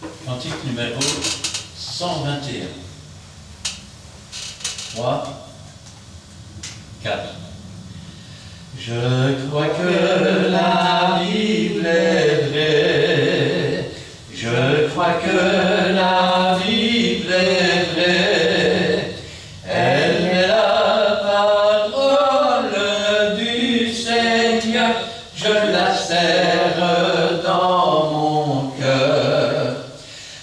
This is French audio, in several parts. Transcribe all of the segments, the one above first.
Cantique numéro 121. 3, 4. Je crois que la Bible est vraie. Je crois que la Bible est vraie. Elle est la parole du Seigneur. Je la serre dans mon cœur.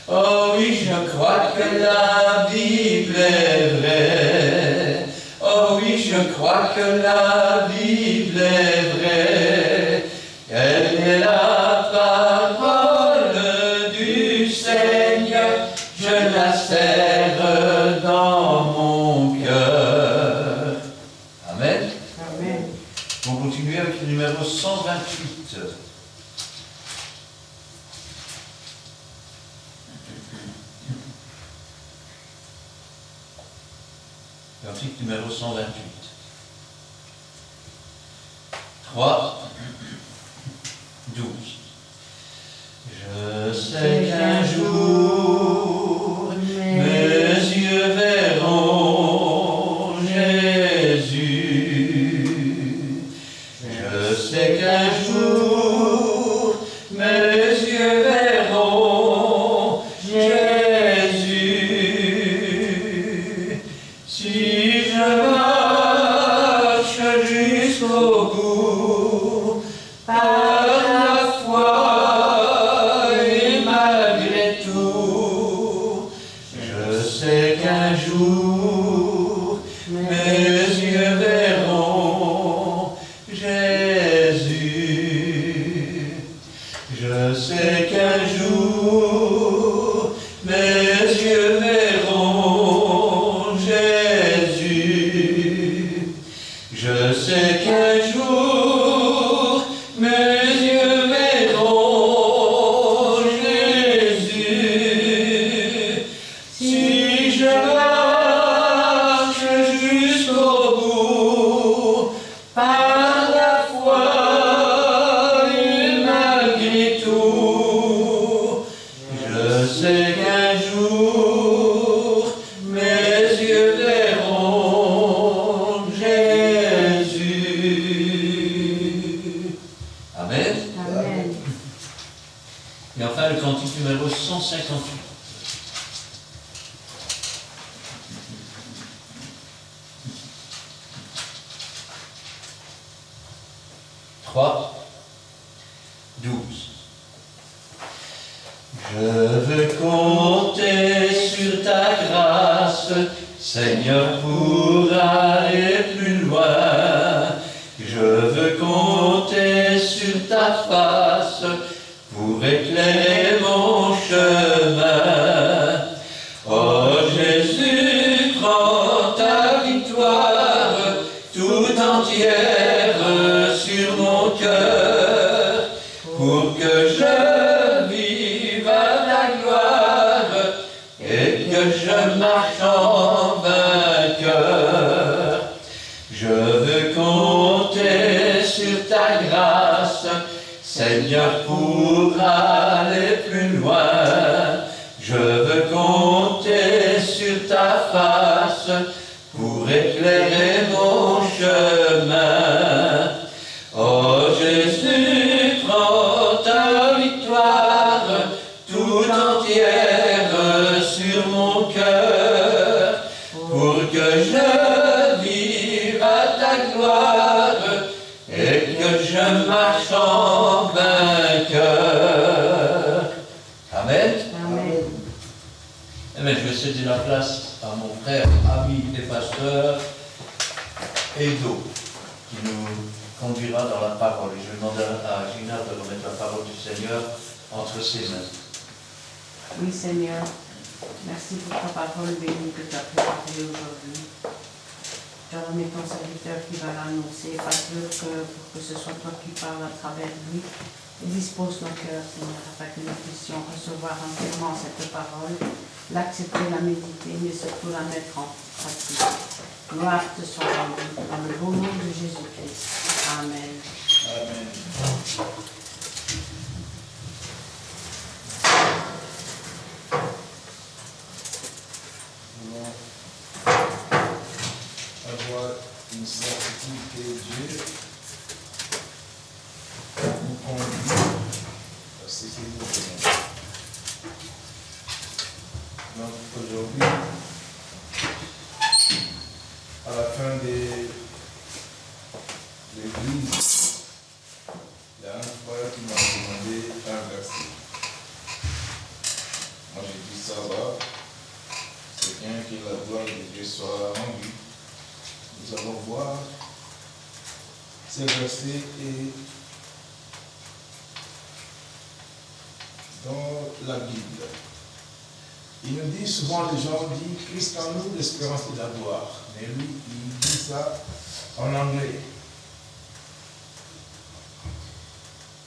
Oh oui, je crois que la Bible est vraie. Oh oui, je crois que la Bible est vraie. Elle est la parole du Seigneur. Je la serre dans mon cœur. Amen. Amen. On continue avec le numéro 128. Cantique numéro 128. 3, 12. Je sais qu'un jour mes yeux verront Jésus. Je sais qu'un jour mes yeux verront Jésus. Si je marche jusqu'au bout, par la foi et malgré tout, je sais qu'un jour mes yeux verront Jésus. Je sais qu'un jour mes yeux verront Jésus. Je sais qu'un jour mes yeux verront Jésus. Si je marche jusqu'au bout, par la foi et malgré tout, je sais qu'un jour mes yeux verront Jésus. Amen. Amen. Et enfin le cantique numéro 158. 3, 12. Je veux compter sur ta grâce, Seigneur, pour aller plus loin. Je veux compter sur ta face pour éclairer mon chemin. Oh Jésus, prends ta victoire tout entière sur mon cœur, pour que je vive à ta gloire et que je marche en vainqueur. Je veux compter sur ta grâce, Seigneur, pour aller plus loin. Je veux compter sur ta face pour éclairer mon chemin. Oh Jésus, prends ta victoire tout entière sur mon cœur, pour que je vive à ta gloire et que je marche en vainqueur. Amen. Amen. Eh bien, je vais céder la place à mon frère, ami et pasteur, Edo, qui nous conduira dans la parole. Et je demande à Gina de remettre la parole du Seigneur entre ses mains. Oui, Seigneur. Merci pour ta parole bénie que tu as préparée aujourd'hui. Je remets ton serviteur qui va l'annoncer. Fasse le cœur pour que ce soit toi qui parles à travers lui. Et dispose nos cœurs, Seigneur, afin que nous puissions recevoir entièrement cette parole, l'accepter, la méditer, mais surtout la mettre en pratique. Gloire te soit rendue dans le beau nom de Jésus-Christ. Amen. Amen. Moi j'ai dit ça va, c'est bien que la gloire de Dieu soit rendue. Nous allons voir ces versets et dans la Bible. Il nous dit souvent, les gens disent Christ en nous, l'espérance et la gloire. Mais lui, il dit ça en anglais.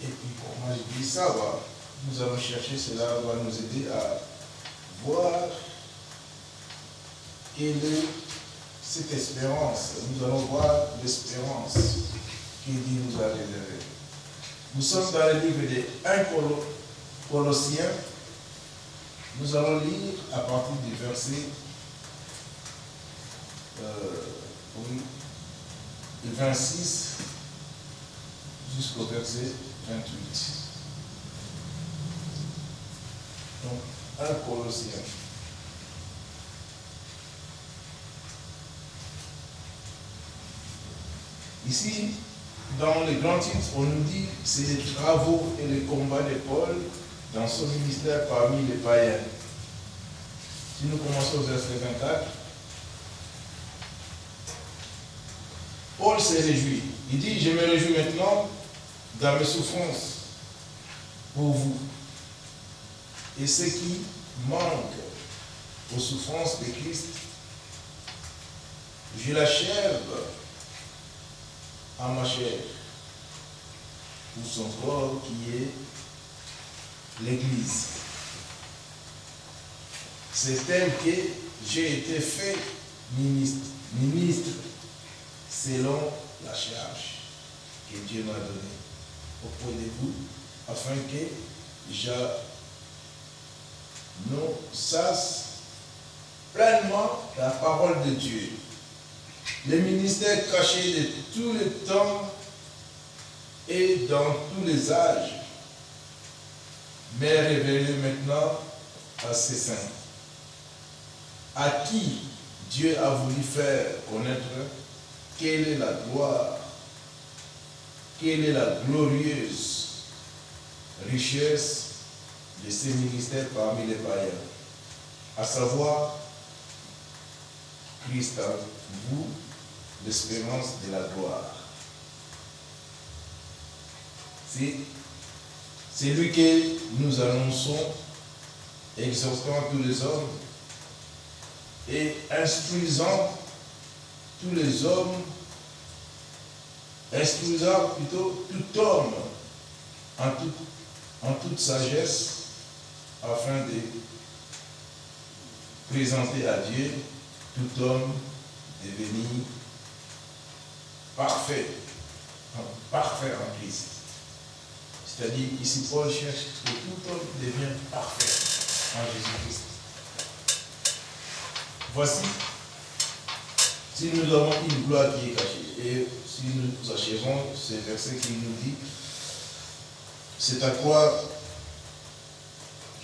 Et puis, pour moi, je dis ça va. Nous allons chercher, cela va nous aider à voir quelle est cette espérance. Nous allons voir l'espérance que Dieu nous a réservée. Nous sommes dans le livre de 1 Colossiens. Nous allons lire à partir du verset 26 jusqu'au verset 28. Donc, 1 Colossiens. Ici, dans les grands titres, on nous dit que c'est les travaux et les combats de Paul dans son ministère parmi les païens. Si nous commençons au verset 24, Paul s'est réjoui. Il dit, je me réjouis maintenant dans mes souffrances pour vous. Et ce qui manque aux souffrances de Christ, je l'achève à ma chair, pour son corps qui est l'Église. C'est tel que j'ai été fait ministre selon la charge que Dieu m'a donnée auprès de vous, afin que j'annonce pleinement la parole de Dieu. Le ministère caché de tout le temps et dans tous les âges, mais révélé maintenant à ses saints, à qui Dieu a voulu faire connaître quelle est la gloire, quelle est la glorieuse richesse de ces ministères parmi les païens, à savoir Christ en vous, l'espérance de la gloire. C'est lui que nous annonçons, exhortant tous les hommes et instruisant tous les hommes, instruisant plutôt tout homme en toute sagesse, afin de présenter à Dieu tout homme devenir parfait en Christ. C'est-à-dire, ici, Paul cherche que tout homme devienne parfait en Jésus-Christ. Voici, si nous avons une gloire qui est cachée, et si nous achevons ce verset qui nous dit, c'est à quoi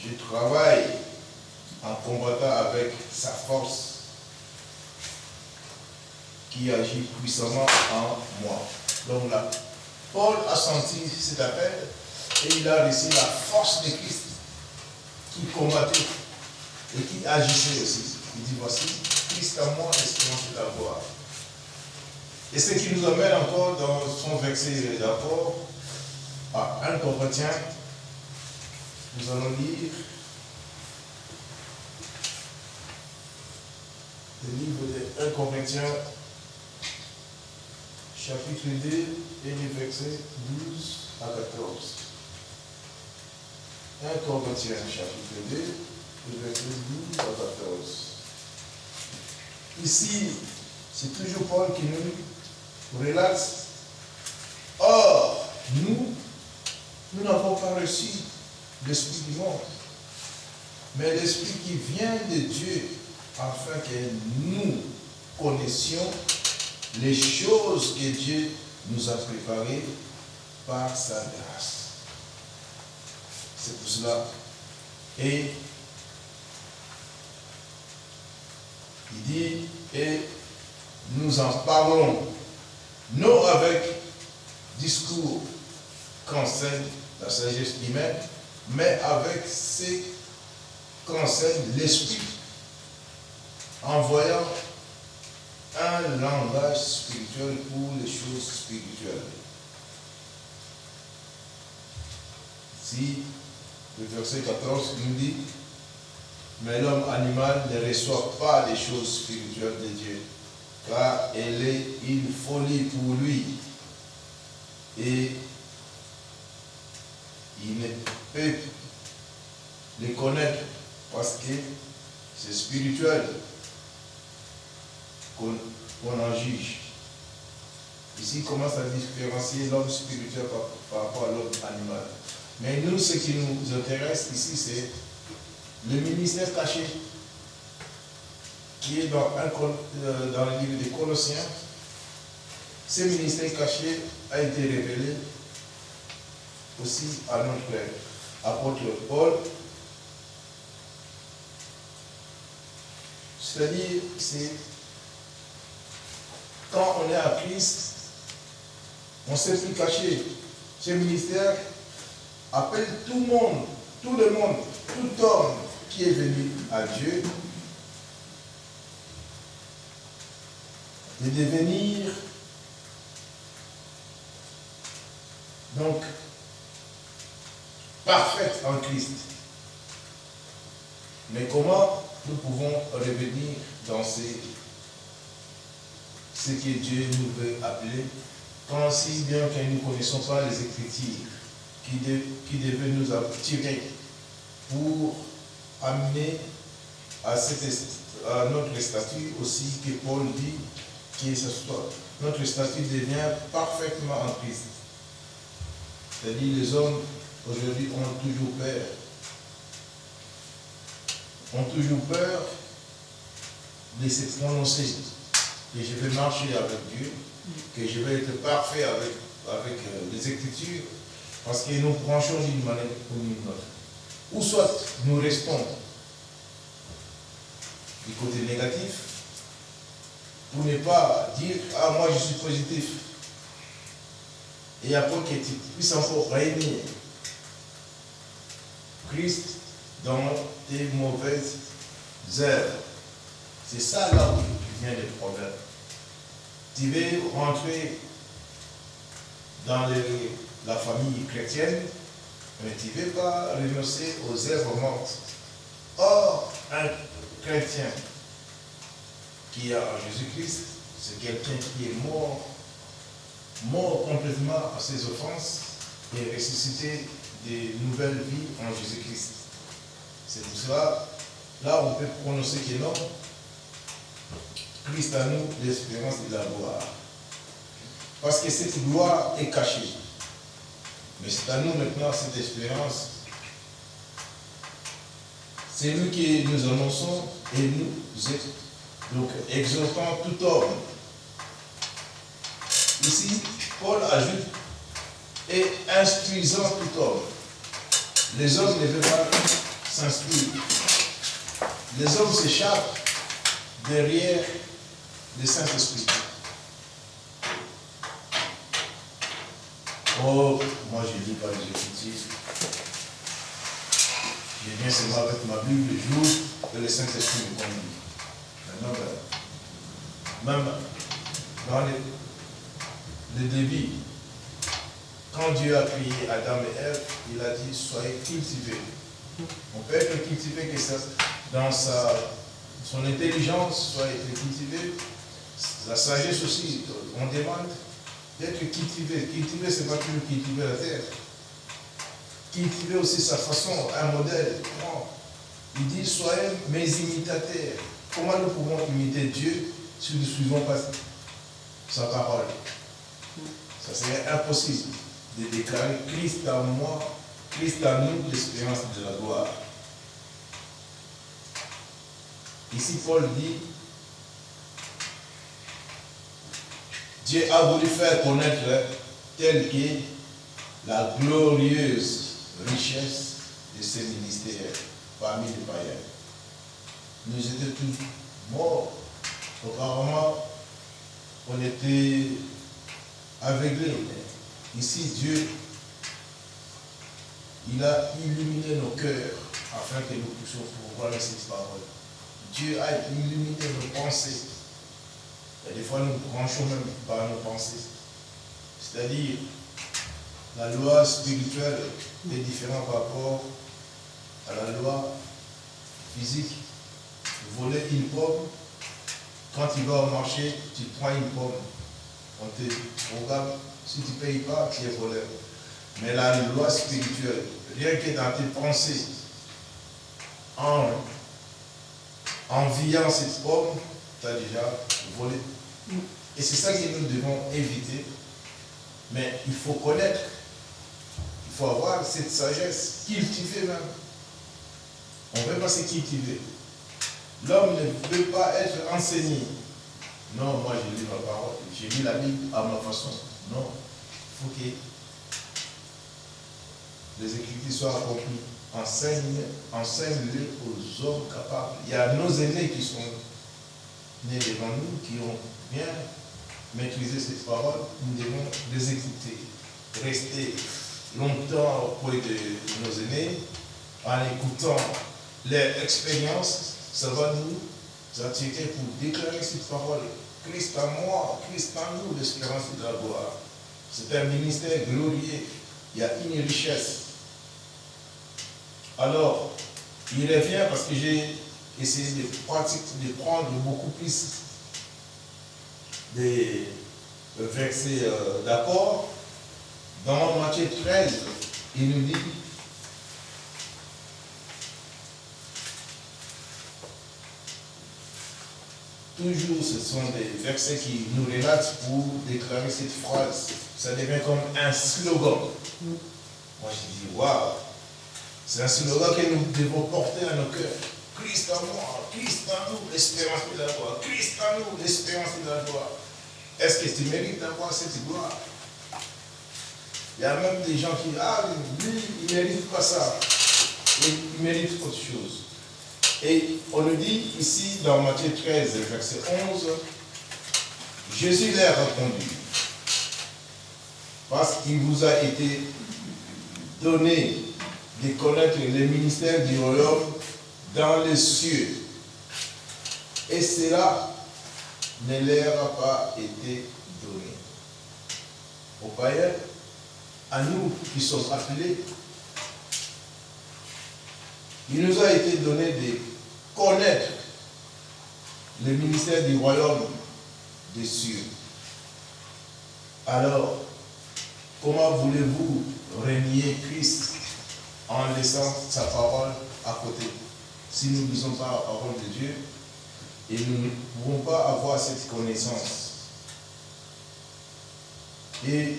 je travaille en combattant avec sa force qui agit puissamment en moi. Donc là, Paul a senti cet appel et il a reçu la force de Christ qui combattait et qui agissait aussi. Il dit, voici, Christ en moi, l'espérance de la gloire. Et ce qui nous amène encore dans son verset d'accord à 1 Corinthiens, nous allons lire le livre de 1 Corinthiens, chapitre 2, et les versets 12 à 14. 1 Corinthiens, chapitre 2, les versets 12 à 14. Ici, c'est toujours Paul qui nous relate. Or, nous n'avons pas reçu l'esprit du monde, mais l'esprit qui vient de Dieu, afin que nous connaissions les choses que Dieu nous a préparées par sa grâce. C'est pour cela. Et il dit, et nous en parlons, non avec discours qu'enseigne la sagesse humaine, mais avec ce qu'enseigne l'Esprit en voyant un langage spirituel pour les choses spirituelles. Si le verset 14 nous dit, mais l'homme animal ne reçoit pas les choses spirituelles de Dieu, car elle est une folie pour lui. Et il ne peut les connaître parce que c'est spirituel qu'on en juge. Ici, il commence à différencier l'homme spirituel par rapport à l'homme animal. Mais nous, ce qui nous intéresse ici, c'est le ministère caché qui est dans le livre des Colossiens. Ce ministère caché a été révélé aussi à notre apôtre Paul. C'est-à-dire, c'est quand on est à Christ, on ne sait plus cacher. Ce ministère appelle tout le monde, tout homme qui est venu à Dieu, de devenir donc parfait en Christ. Mais comment nous pouvons revenir dans ce que Dieu nous veut appeler, quand si bien que nous ne connaissons pas les Écritures qui devaient nous attirer pour amener à notre statut aussi que Paul dit, qui est ce soir. Notre statut devient parfaitement en Christ. C'est-à-dire les hommes aujourd'hui ont toujours peur. Ont toujours peur de se prononcer que je vais marcher avec Dieu, que je vais être parfait avec les Écritures, parce que nous branchons d'une manière ou d'une autre. Ou soit nous restons du côté négatif, pour ne pas dire « Ah, moi je suis positif ». Et après que tu puisses encore régner Christ dans tes mauvaises œuvres. C'est ça là où vient le problème. Tu veux rentrer dans la famille chrétienne, mais tu ne veux pas renoncer aux œuvres mortes. Or, un chrétien qui est en Jésus-Christ, c'est quelqu'un qui est mort complètement à ses offenses et ressuscité de nouvelles vies en Jésus-Christ. C'est pour cela, là on peut prononcer que non, Christ à nous, l'espérance de la gloire. Parce que cette gloire est cachée. Mais c'est à nous maintenant cette espérance. C'est nous qui nous annonçons et nous donc exhortons tout homme. Ici, Paul ajoute et instruisant tout homme. Les hommes ne veulent pas s'instruire. Les hommes s'échappent derrière le Saint-Esprit. Oh, moi je ne lis pas les Écritures. Je viens seulement avec ma Bible le jour que le Saint-Esprit me conduit. Maintenant, même dans le début, quand Dieu a créé Adam et Ève, il a dit soyez cultivés. On peut être cultivé que ça, dans son intelligence soit cultivé, la sagesse aussi, on demande d'être cultivé. Cultiver, ce n'est pas toujours cultiver la terre. Cultiver aussi sa façon, un modèle. Non. Il dit soyez mes imitateurs. Comment nous pouvons imiter Dieu si nous ne suivons pas sa parole? Ça serait impossible de déclarer Christ en moi, Christ en nous, l'espérance de la gloire. Ici, Paul dit Dieu a voulu faire connaître telle qu'est la glorieuse richesse de ce ministère parmi les païens. Nous étions tous morts. Auparavant, on était aveuglés. Ici, Dieu, il a illuminé nos cœurs afin que nous puissions pouvoir cette parole. Dieu a illuminé nos pensées. Et des fois, nous branchons même par nos pensées. C'est-à-dire, la loi spirituelle est différente par rapport à la loi physique. Voler une pomme, quand tu vas au marché, tu prends une pomme. On te programme, si tu ne payes pas, tu es voleur. Mais la loi spirituelle, rien que dans tes pensées, en enviant cette pomme, tu as déjà volé. Et c'est ça que nous devons éviter. Mais il faut connaître, il faut avoir cette sagesse, cultiver même. On ne veut pas se cultiver. L'homme ne veut pas être enseigné. Non, moi je lis ma parole, j'ai lu la Bible à ma façon. Non, il faut que les Écritures soient accomplies. Enseigne-le aux hommes capables. Il y a nos aînés qui sont nés devant nous, qui ont bien maîtrisé cette parole. Nous devons les écouter. Rester longtemps auprès de nos aînés, en écoutant leur expérience, ça va nous attirer pour déclarer cette parole. Christ en moi, Christ en nous, l'espérance de la gloire. C'est un ministère glorieux. Il y a une richesse. Alors, il revient parce que j'ai essayé de prendre beaucoup plus des versets d'accord. Dans Matthieu 13, il nous dit, toujours ce sont des versets qui nous relatent pour déclarer cette phrase. Ça devient comme un slogan. Moi je dis, waouh, c'est un slogan que nous devons porter à nos cœurs. Christ en moi, Christ en nous, l'espérance de la gloire. Christ en nous, l'espérance de la gloire. Est-ce que tu mérites d'avoir cette gloire? Il y a même des gens qui disent, ah, lui, il ne mérite pas ça. Il mérite autre chose. Et on nous dit ici dans Matthieu 13, verset 11, Jésus leur répondit, parce qu'il vous a été donné de connaître le ministère du royaume dans les cieux. Et cela ne leur a pas été donné. Aux païens, à nous qui sommes appelés, il nous a été donné de connaître le ministère du royaume des cieux. Alors, comment voulez-vous régner Christ en laissant sa parole à côté? Si nous ne lisons pas la parole de Dieu, et nous ne pouvons pas avoir cette connaissance. Et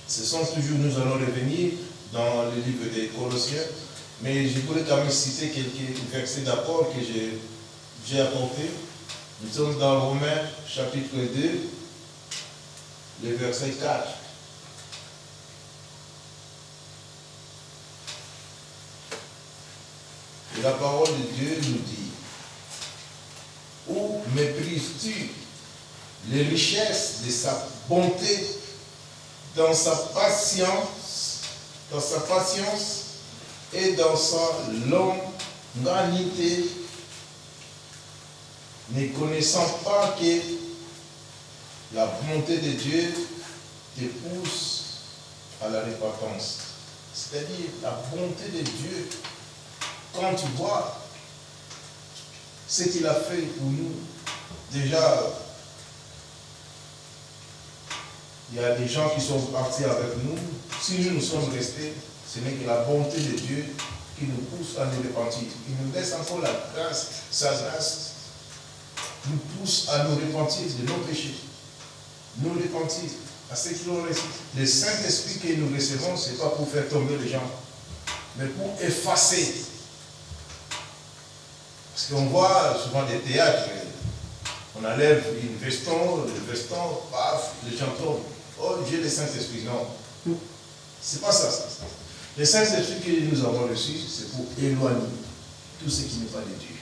ce sont toujours, nous allons revenir dans le livre des Colossiens, mais je voulais quand même citer quelques versets d'apport que j'ai apportés. Nous sommes dans Romains chapitre 2, le verset 4. Et la parole de Dieu nous dit, où méprises-tu les richesses de sa bonté dans sa patience et dans sa longanimité, ne connaissant pas que la bonté de Dieu te pousse à la repentance. C'est-à-dire la bonté de Dieu, quand tu vois ce qu'il a fait pour nous, déjà, il y a des gens qui sont partis avec nous. Si nous sommes restés, ce n'est que la bonté de Dieu qui nous pousse à nous repentir. Il nous laisse encore la grâce, sa grâce nous pousse à nous repentir de nos péchés. Nous repentir à ce qui nous reste. Le Saint-Esprit que nous recevons, ce n'est pas pour faire tomber les gens, mais pour effacer. Parce qu'on voit souvent des théâtres, on enlève le veston, paf, les gens tombent. Oh, Dieu, le Saint-Esprit, non. C'est pas ça. Le Saint-Esprit que nous avons reçu, c'est pour éloigner tout ce qui n'est pas de Dieu.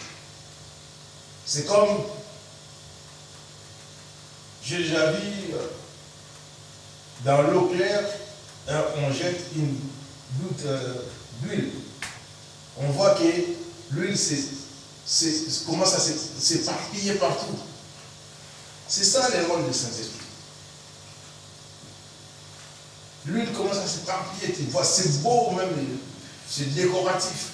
C'est comme, j'ai déjà vu dans l'eau claire, on jette une goutte d'huile. on voit que l'huile commence à s'éparpiller partout. C'est ça le rôle du Saint-Esprit. L'huile commence à s'éparpiller, tu vois, c'est beau même, c'est décoratif.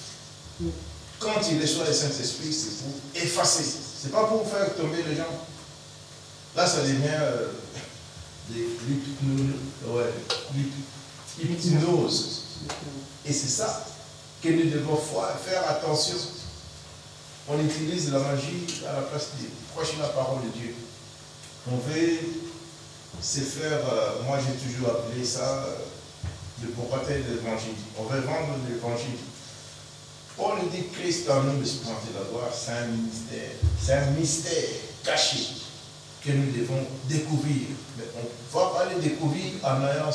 Quand il reçoit le Saint-Esprit, c'est pour effacer. C'est pas pour faire tomber les gens. Là, ça devient l'hypnose. Et c'est ça que nous devons faire attention. On utilise la magie à la place de prêcher la parole de Dieu. On veut se faire, moi j'ai toujours appelé ça le propriétaire de l'évangile. On veut vendre l'évangile. Paul dit Christ en nous, l'espérance de la gloire, c'est un mystère. C'est un mystère caché que nous devons découvrir. Mais on ne va pas le découvrir en ayant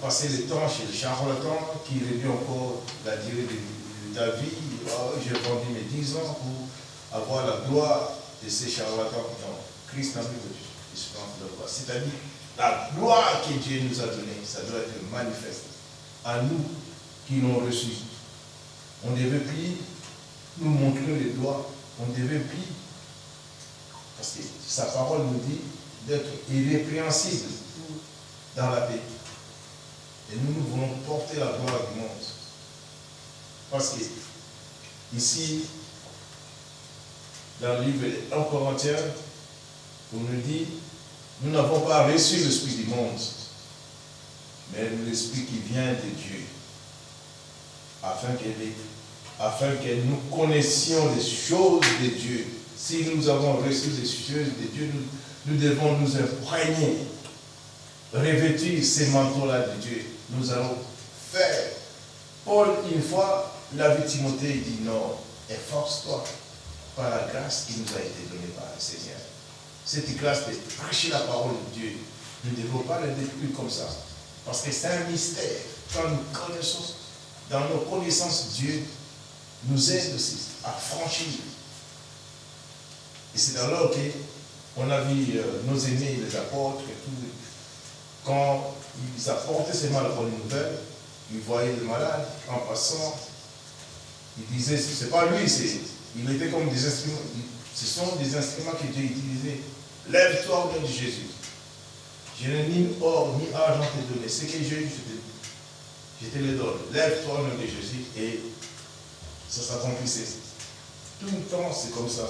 passé le temps chez le charlatan qui réduit encore la durée de ta vie. Oh, j'ai vendu mes 10 ans pour avoir la gloire de ces charlatans. Non, Christ en nous, l'espérance de la gloire. C'est-à-dire, la gloire que Dieu nous a donnée, ça doit être manifeste à nous qui l'ont reçu. On ne devait plus nous montrer les doigts, on ne devait plus, parce que sa parole nous dit d'être irrépréhensible dans la paix. Et nous voulons porter la gloire du monde. Parce que ici, dans le livre de 1 Corinthiens, on nous dit, nous n'avons pas reçu l'esprit du monde, mais l'esprit qui vient de Dieu, afin que nous connaissions les choses de Dieu. Si nous avons reçu les choses de Dieu, nous devons nous imprégner, revêtir ces manteaux-là de Dieu. Nous allons faire. Paul, une fois, il avait Timothée, il dit non, efforce-toi par la grâce qui nous a été donnée par le Seigneur. Cette grâce de prêcher la parole de Dieu, nous ne devons pas le détruire comme ça. Parce que c'est un mystère. Quand nous connaissons, dans nos connaissances, Dieu nous aide aussi à franchir. Et c'est alors qu'on a vu nos aînés, les apôtres, et tout, quand ils apportaient seulement la bonne nouvelle, ils voyaient le malade en passant, ils disaient, c'est pas lui, il était comme des instruments, ce sont des instruments que Dieu utilisait. Lève-toi au nom de Jésus. Je n'ai ni or ni argent te donner. Ce que j'ai eu, je te le donne. Lève-toi au nom de Jésus et ça s'accomplissait. Tout le temps, c'est comme ça.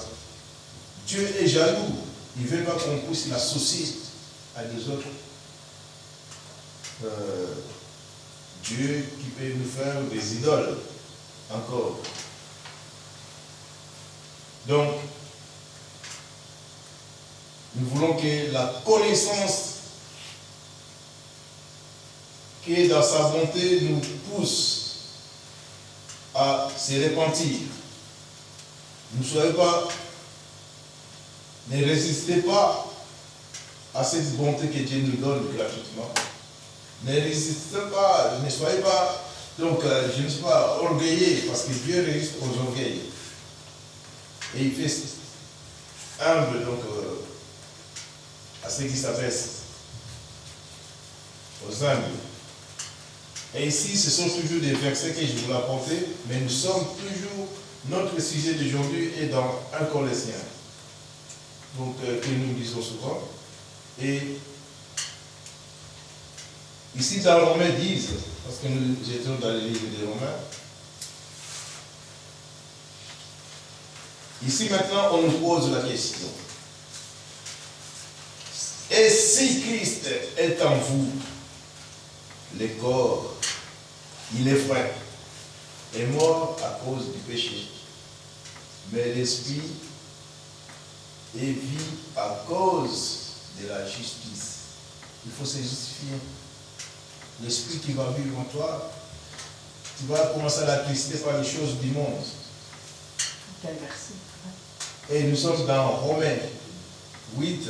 Dieu est jaloux. Il ne veut pas qu'on puisse l'associer à des autres dieux qui peuvent nous faire des idoles. Encore. Donc, nous voulons que la connaissance qui, dans sa bonté, nous pousse à se repentir. Ne soyez pas, ne résistez pas à cette bonté que Dieu nous donne gratuitement. Ne résistez pas, ne soyez pas, donc, je ne suis pas orgueilleux, parce que Dieu résiste aux orgueils. Et il fait humble, donc, à ceux qui s'abaissent, aux humbles. Et ici, ce sont toujours des versets que je voulais apporter, mais nous sommes toujours, notre sujet d'aujourd'hui est dans 1 Corinthiens, donc que nous lisons souvent. Et ici, dans Romains 10, parce que nous étions dans le livre des Romains, ici maintenant, on nous pose la question. Et si Christ est en vous, le corps, il est vrai, est mort à cause du péché, mais l'esprit est vie à cause de la justice. Il faut se justifier. L'esprit qui va vivre en toi, tu vas commencer à l'attrister par les choses du monde. Et nous sommes dans Romains 8,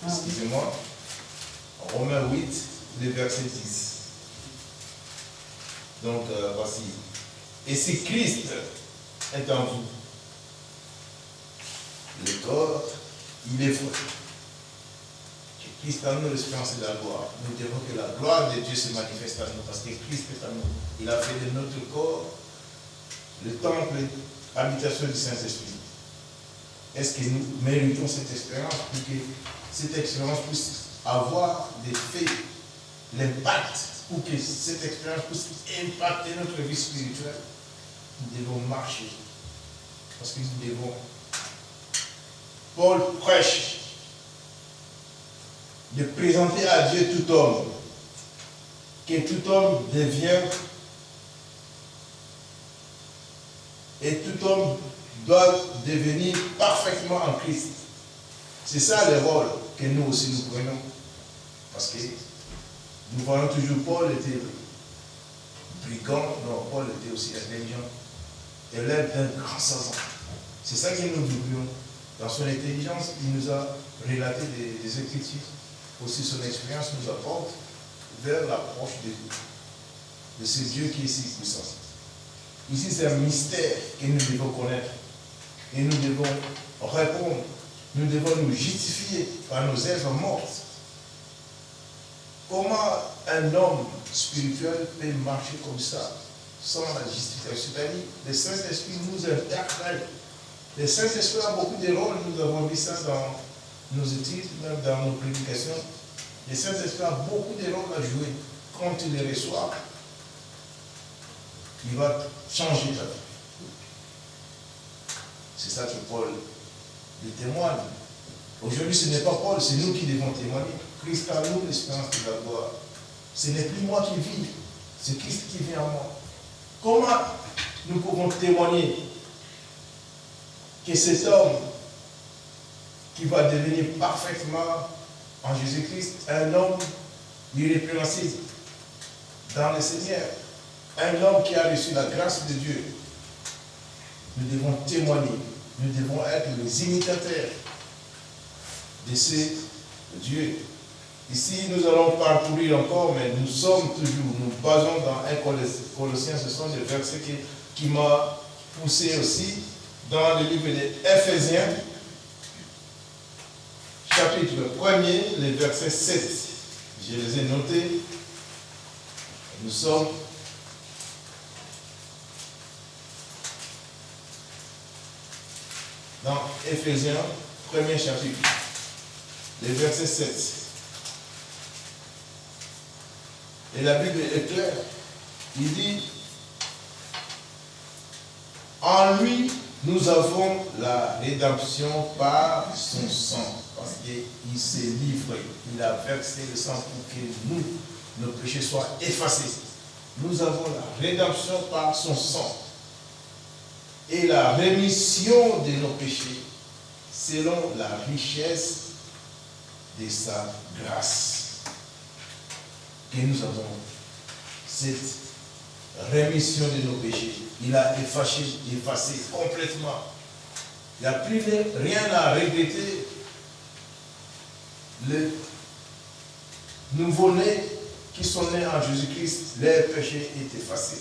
excusez-moi, Romains 8, le verset 10. Donc, voici. Et si Christ est en vous, le corps, il est vrai. Christ en nous, l'espérance de la gloire. Nous devons que la gloire de Dieu se manifeste en nous, parce que Christ est en nous. Il a fait de notre corps le temple, l'habitation du Saint-Esprit. Est-ce que nous méritons cette expérience pour que cette expérience puisse avoir des faits, l'impact, pour que cette expérience puisse impacter notre vie spirituelle? Nous devons marcher. Parce que nous devons. Paul prêche de présenter à Dieu tout homme, que tout homme devienne, et tout homme doit devenir parfaitement en Christ. C'est ça le rôle que nous aussi nous prenons. Parce que nous voyons toujours Paul était brigand, non, Paul était aussi intelligent, élève d'un grand savant. C'est ça que nous doublions. Dans son intelligence, il nous a relaté des Écritures. Aussi son expérience nous apporte vers l'approche de ce Dieu qui est si puissant. Ici, c'est un mystère que nous devons connaître. Et nous devons répondre. Nous devons nous justifier par nos œuvres mortes. Comment un homme spirituel peut marcher comme ça, sans la justification? C'est-à-dire, le Saint-Esprit nous interpelle. Le Saint-Esprit a beaucoup de rôles. Nous avons vu ça dans nos études, même dans nos prédications. Le Saint-Esprit a beaucoup de rôles à jouer. Quand tu les reçois, il va changer ta vie. C'est ça que Paul le témoigne. Aujourd'hui, ce n'est pas Paul, c'est nous qui devons témoigner. Christ a nous l'espérance de la gloire. Ce n'est plus moi qui vis, c'est Christ qui vit en moi. Comment nous pouvons témoigner que cet homme qui va devenir parfaitement en Jésus-Christ, un homme irrépréhensible dans le Seigneur, un homme qui a reçu la grâce de Dieu? Nous devons témoigner, nous devons être les imitateurs de ce Dieu. Ici, nous allons parcourir encore, mais nous sommes toujours, nous basons dans 1 Colossiens, ce sont des versets qui m'ont poussé aussi dans le livre d'Éphésiens, chapitre 1er, les versets 7. Je les ai notés. Nous sommes dans Éphésiens, 1er chapitre, les versets 7. Et la Bible est claire. Il dit, en lui, nous avons la rédemption par son sang. Parce qu'il s'est livré, il a versé le sang pour que nous, nos péchés soient effacés. Nous avons la rédemption par son sang. Et la rémission de nos péchés selon la richesse de sa grâce. Que nous avons cette rémission de nos péchés. Il a effacé complètement. Il n'y a plus rien à regretter. Les nouveau-nés qui sont nés en Jésus-Christ, leurs péchés est effacé.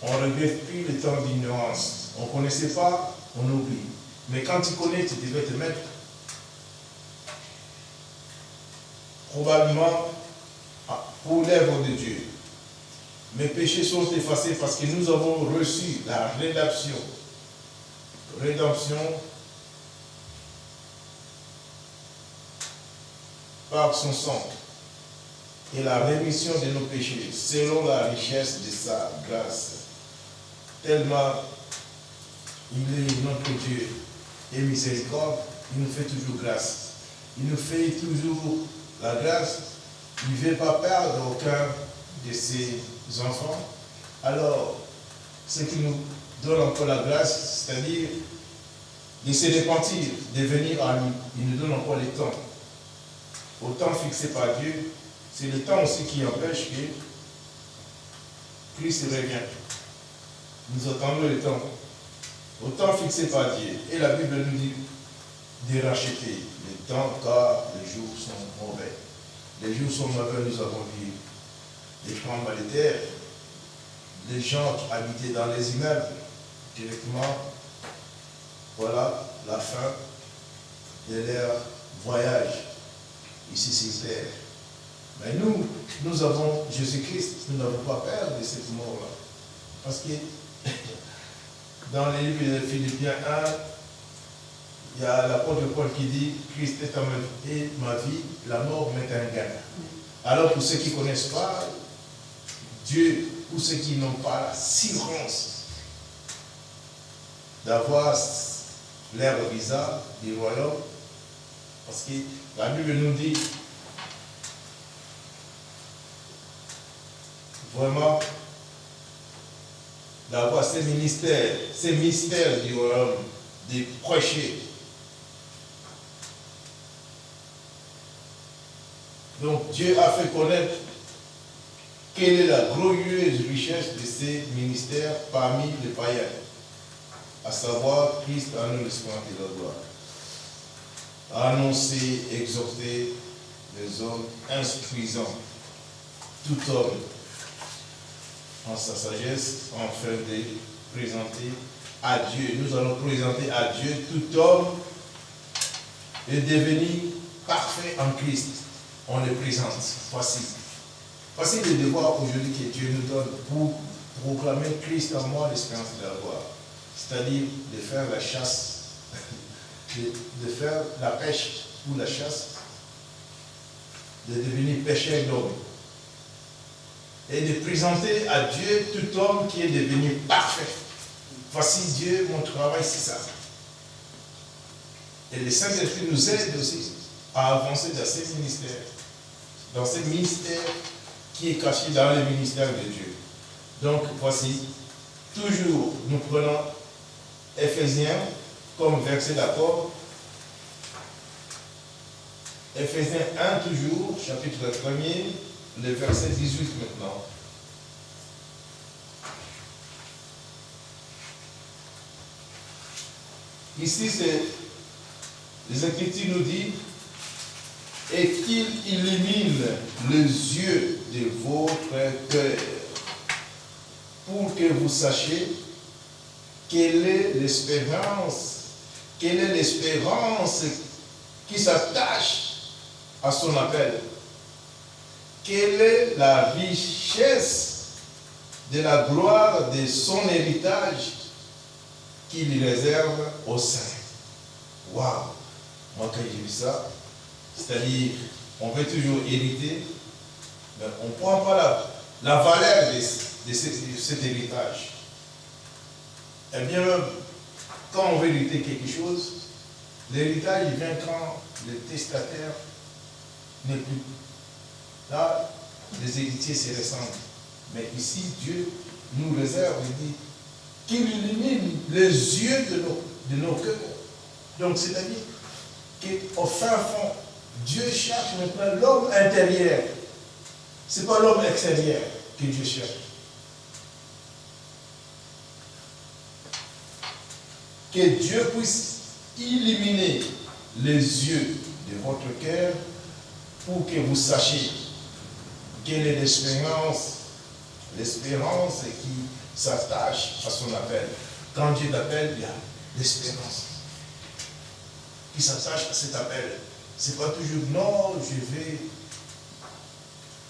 On ne regrette plus le temps d'ignorance. On ne connaissait pas, on oublie. Mais quand tu connais, tu devais te mettre. Probablement pour l'œuvre de Dieu. Mes péchés sont effacés parce que nous avons reçu la rédemption. Rédemption par son sang et la rémission de nos péchés selon la richesse de sa grâce. Tellement il est notre Dieu et miséricorde, il nous fait toujours grâce. Il nous fait toujours la grâce. Il ne veut pas perdre aucun de ses enfants. Alors, ce qui nous donne encore la grâce, c'est-à-dire de se repentir, de venir à lui. Il nous donne encore le temps. Au temps fixé par Dieu, c'est le temps aussi qui empêche que Christ revienne. Nous attendons le temps. Au temps fixé par Dieu. Et la Bible nous dit de racheter le temps car les jours sont mauvais. Les jours sont mauvais, nous avons vu des tremblements de terre, des gens qui habitaient dans les immeubles directement. Voilà la fin de leur voyage. ici sur terre. Mais nous avons Jésus-Christ, nous n'avons pas peur de cette mort-là. Parce que dans le livre de Philippiens 1, il y a l'apôtre Paul qui dit Christ est ma vie, la mort m'est un gain. Alors pour ceux qui ne connaissent pas Dieu, pour ceux qui n'ont pas l'assurance d'avoir leur visa du royaume, parce que la Bible nous dit vraiment d'avoir ces mystères du royaume, de prêcher. Donc Dieu a fait connaître quelle est la glorieuse richesse de ces ministères parmi les païens, à savoir Christ en nous l'espérance de la gloire. Annoncer, exhorter les hommes, instruisant tout homme en sa sagesse, afin de présenter à Dieu. Nous allons présenter à Dieu tout homme et devenir parfait en Christ. On le présente. Voici le devoir aujourd'hui que Dieu nous donne pour proclamer Christ en moi, l'espérance de la gloire. C'est-à-dire de faire la chasse, de faire la pêche ou la chasse, de devenir pêcheur d'hommes. Et de présenter à Dieu tout homme qui est devenu parfait. Voici Dieu, mon travail, c'est ça. Et le Saint-Esprit nous aide aussi à avancer dans ces ministères. Dans ces ministères qui est caché dans le ministère de Dieu. Donc voici, toujours nous prenons Éphésiens comme verset d'accord. Éphésiens 1 toujours, chapitre 1er, le verset 18 maintenant. Ici, les Écritures nous disent et qu'il illumine les yeux de votre cœur pour que vous sachiez quelle est l'espérance qui s'attache à son appel, quelle est la richesse de la gloire de son héritage qu'il réserve aux saints. Waouh! Moi, quand j'ai vu ça, c'est-à-dire, on veut toujours hériter, mais on ne prend pas la valeur de cet héritage. Eh bien, quand on veut hériter quelque chose, l'héritage vient quand le testataire n'est plus. Là, les héritiers se ressemblent. Mais ici, Dieu nous réserve, il dit, qu'il illumine les yeux de nos cœurs. Donc, c'est-à-dire qu'au fin fond, Dieu cherche maintenant l'homme intérieur. Ce n'est pas l'homme extérieur que Dieu cherche. Que Dieu puisse illuminer les yeux de votre cœur pour que vous sachiez quelle est l'espérance qui s'attache à son appel. Quand Dieu t'appelle, il y a l'espérance qui s'attache à cet appel. Ce n'est pas toujours non, je vais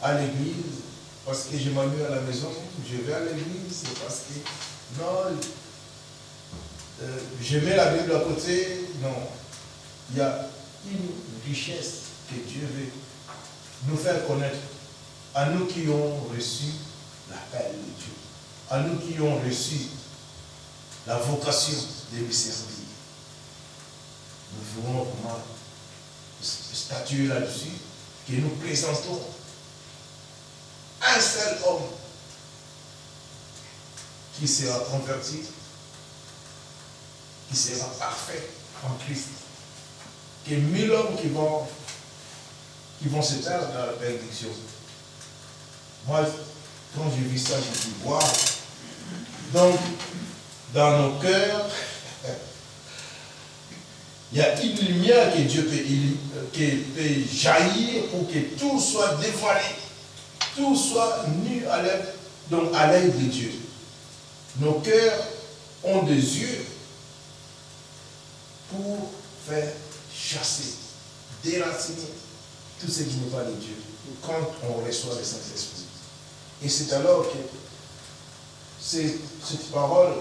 à l'église parce que je m'ennuie à la maison, je vais à l'église, c'est parce que non, je mets la Bible à côté. Non, il y a une richesse que Dieu veut nous faire connaître à nous qui ont reçu l'appel de Dieu, à nous qui ont reçu la vocation de lui servir. Nous ferons comment statuer là-dessus, que nous présentons un seul homme qui sera converti, qui sera parfait en Christ. Que 1000 hommes qui vont se perdre dans la bénédiction. Moi, quand j'ai vu ça, j'ai dit, waouh! Donc, dans nos cœurs, il y a une lumière que Dieu peut jaillir pour que tout soit dévoilé, tout soit nu à l'œil de Dieu. Nos cœurs ont des yeux pour faire chasser, déraciner tout ce qui n'est pas de Dieu quand on reçoit le Saint-Esprit. Et c'est alors que cette parole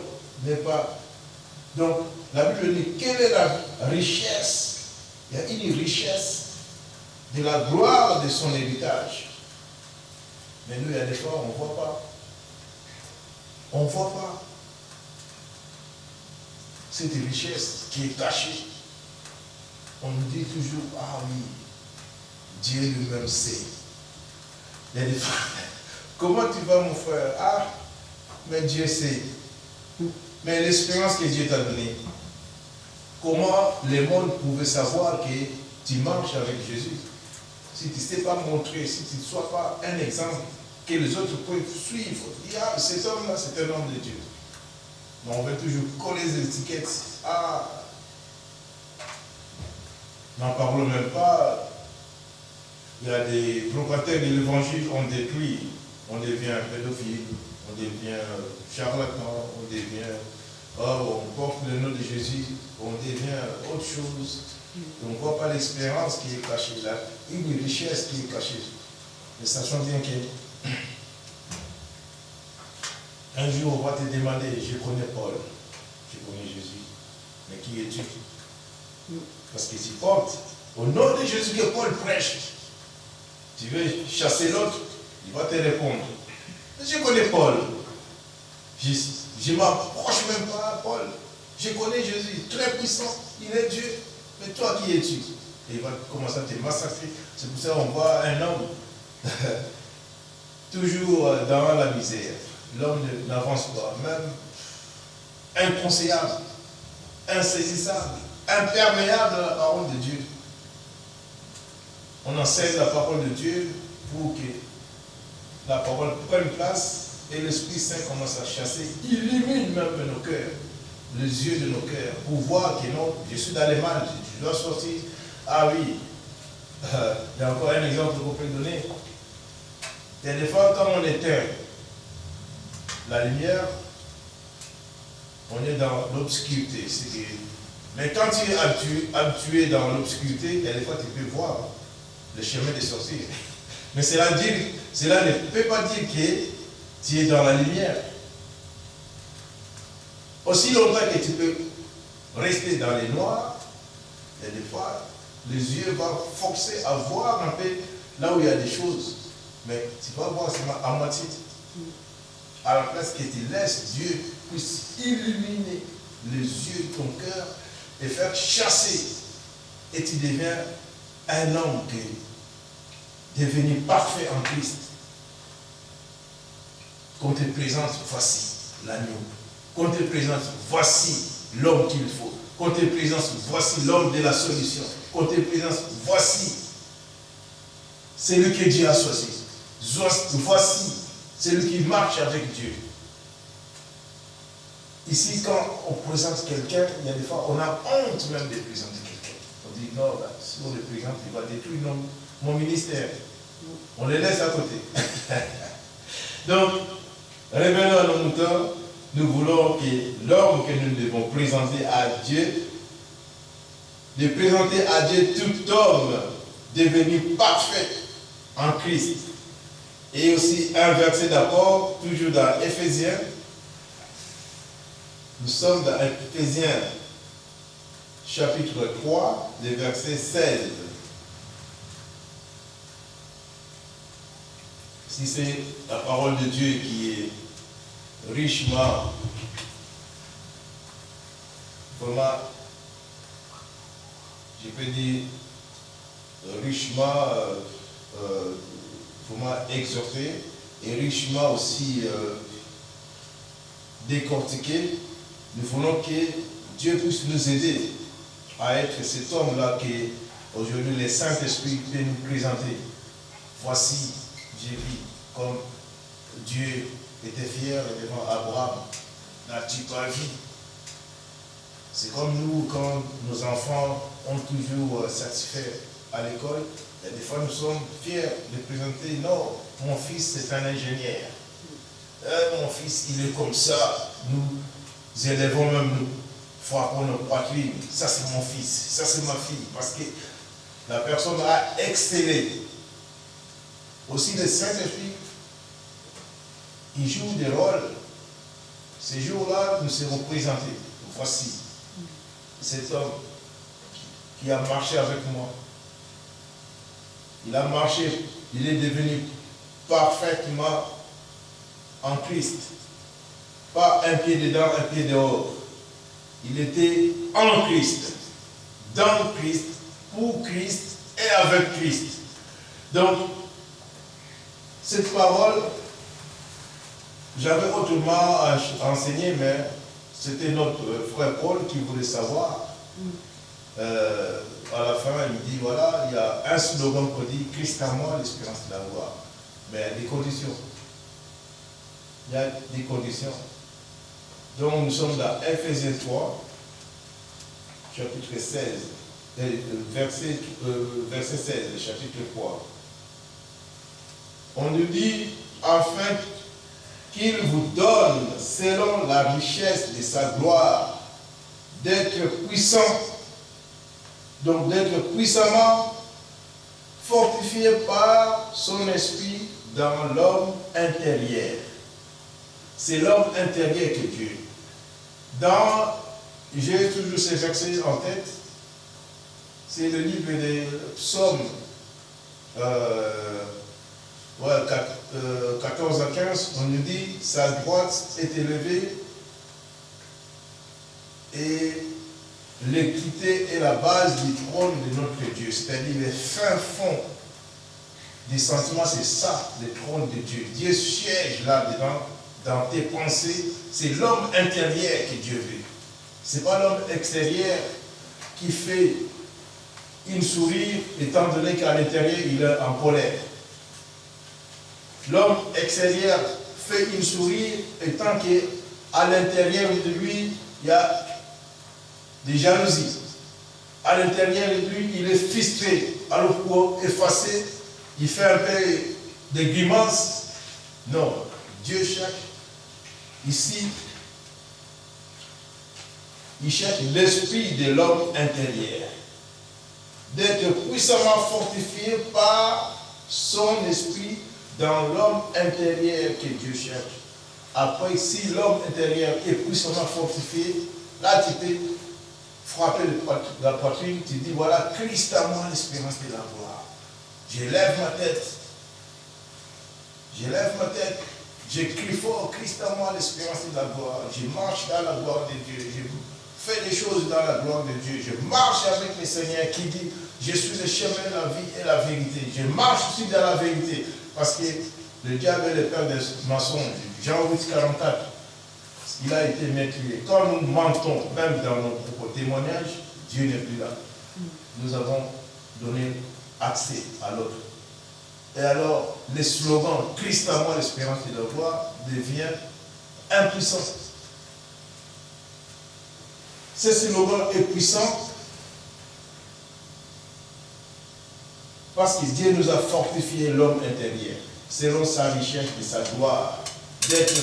n'est pas... Donc, la Bible dit, quelle est la richesse? Il y a une richesse de la gloire de son héritage. Mais nous, il y a des fois, on ne voit pas. On ne voit pas cette richesse qui est cachée. On nous dit toujours, ah oui, Dieu lui-même sait. Il y a des fois, comment tu vas, mon frère? Ah, mais Dieu sait. Mais l'expérience que Dieu t'a donnée, comment le monde pouvait savoir que tu marches avec Jésus? Si tu ne sais pas montrer, si tu ne sois pas un exemple que les autres peuvent suivre, dire, ah, cet homme-là, c'est un homme de Dieu. Mais on veut toujours coller les étiquettes. Ah, n'en parlons même pas. Il y a des propagateurs de l'évangile, on détruit, on devient pédophile, on devient charlatan, on devient, oh, on porte le nom de Jésus, on devient autre chose. On ne voit pas l'expérience qui est cachée là, une richesse qui est cachée. Mais sachant bien que un jour on va te demander, je connais Paul, je connais Jésus, mais qui es-tu? Parce que tu portes au nom de Jésus que Paul prêche. Tu veux chasser l'autre, il va te répondre. Je connais Paul. Je ne m'approche même pas à Paul. Je connais Jésus, très puissant, il est Dieu. Mais toi, qui es-tu? Et il va commencer à te massacrer. C'est pour ça qu'on voit un homme toujours dans la misère. L'homme n'avance pas, même inconseillable, insaisissable, imperméable à la parole de Dieu. On enseigne la parole de Dieu pour que la parole prenne place et l'Esprit Saint commence à chasser, illumine même nos cœurs, les yeux de nos cœurs, pour voir que non, je suis dans les mal, je dois sortir. Ah oui, il y a encore un exemple qu'on peut donner. Des fois, quand on éteint la lumière, on est dans l'obscurité. Mais quand tu es habitué dans l'obscurité, des fois tu peux voir le chemin de sortir. Mais cela ne peut pas dire que tu es dans la lumière. Aussi longtemps que tu peux rester dans les noirs, et des fois, les yeux vont forcer à voir un peu là où il y a des choses. Mais tu vas voir seulement à moitié. À la place que tu laisses Dieu puisse illuminer les yeux de ton cœur et faire chasser. Et tu deviens un homme qui est devenu parfait en Christ. Qu'on te présente, voici l'agneau. Qu'on te présente, voici l'homme qu'il faut. Qu'on te présente, voici l'homme de la solution. Qu'on te présente, voici celui que Dieu a choisi. Voici celui qui marche avec Dieu. Ici, quand on présente quelqu'un, il y a des fois, on a honte même de présenter quelqu'un. On dit, non, là, si on le présente, il va détruire mon ministère. On le laisse à côté. Donc, revenons à nos moutons. Nous voulons que l'homme que nous devons présenter à Dieu, de présenter à Dieu tout homme devenu parfait en Christ. Et aussi un verset d'accord, toujours dans Éphésiens. Nous sommes dans Éphésiens chapitre 3, le verset 16. Si c'est la parole de Dieu qui est richement, vraiment, je peux dire, richement, vraiment exhorté et richement aussi décortiqué, nous voulons que Dieu puisse nous aider à être cet homme-là que aujourd'hui le Saint-Esprit peut nous présenter. Voici, j'ai vu comme Dieu était fier devant Abraham. N'as-tu pas vu? C'est comme nous, quand nos enfants ont toujours satisfait à l'école, et des fois nous sommes fiers de présenter, non, mon fils c'est un ingénieur. Mon fils il est comme ça. Nous élèvons même nous frappons nos poitrines. Ça c'est mon fils, ça c'est ma fille. Parce que la personne a excellé. Aussi le Saint-Esprit, il joue des rôles. Ces jours-là, nous serons présentés. Voici cet homme qui a marché avec moi. Il a marché, il est devenu parfaitement en Christ. Pas un pied dedans, un pied dehors. Il était en Christ, dans Christ, pour Christ et avec Christ. Donc, cette parole, j'avais autrement enseigné, mais c'était notre frère Paul qui voulait savoir. À la fin, il me dit, voilà, il y a un slogan pour dire, Christ en moi, l'espérance de la gloire. Mais il y a des conditions. Il y a des conditions. Donc nous sommes dans Ephésiens 3, chapitre 16, verset 16, chapitre 3. On nous dit, afin qu'il vous donne, selon la richesse de sa gloire, d'être puissant, donc d'être puissamment fortifié par son esprit dans l'homme intérieur. C'est l'homme intérieur que Dieu. J'ai toujours ces versets en tête, c'est le livre des Psaumes 14 à 15, on nous dit, sa droite est élevée et l'équité est la base du trône de notre Dieu. C'est-à-dire le fin fond des sentiments, c'est ça, le trône de Dieu. Dieu siège là-dedans, dans tes pensées. C'est l'homme intérieur que Dieu veut. Ce n'est pas l'homme extérieur qui fait une sourire, étant donné qu'à l'intérieur, il est en colère. L'homme extérieur fait une sourire, étant qu'à l'intérieur de lui, il y a des jalousies. À l'intérieur de lui, il est frustré. Alors pour effacer, il fait un peu de grimaces. Non, Dieu cherche ici, il cherche l'esprit de l'homme intérieur, d'être puissamment fortifié par son esprit dans l'homme intérieur que Dieu cherche. Après, si l'homme intérieur est puissamment fortifié, là tu peux frapper la poitrine, tu dis, voilà, Christ à moi, l'espérance de la gloire. Je lève ma tête, je crie fort, Christ à moi, l'espérance de la gloire. Je marche dans la gloire de Dieu, je fais des choses dans la gloire de Dieu. Je marche avec le Seigneur qui dit, je suis le chemin, la vie et la vérité. Je marche aussi dans la vérité, parce que le diable est le père des mensonges. Jean 8, 44. Il a été maîtrisé. Quand nous mentons, même dans nos propres témoignages, Dieu n'est plus là. Nous avons donné accès à l'autre. Et alors, le slogan « Christ à moi, l'espérance de la gloire » devient impuissant. Ce slogan est puissant parce que Dieu nous a fortifié l'homme intérieur, selon sa richesse et sa gloire, d'être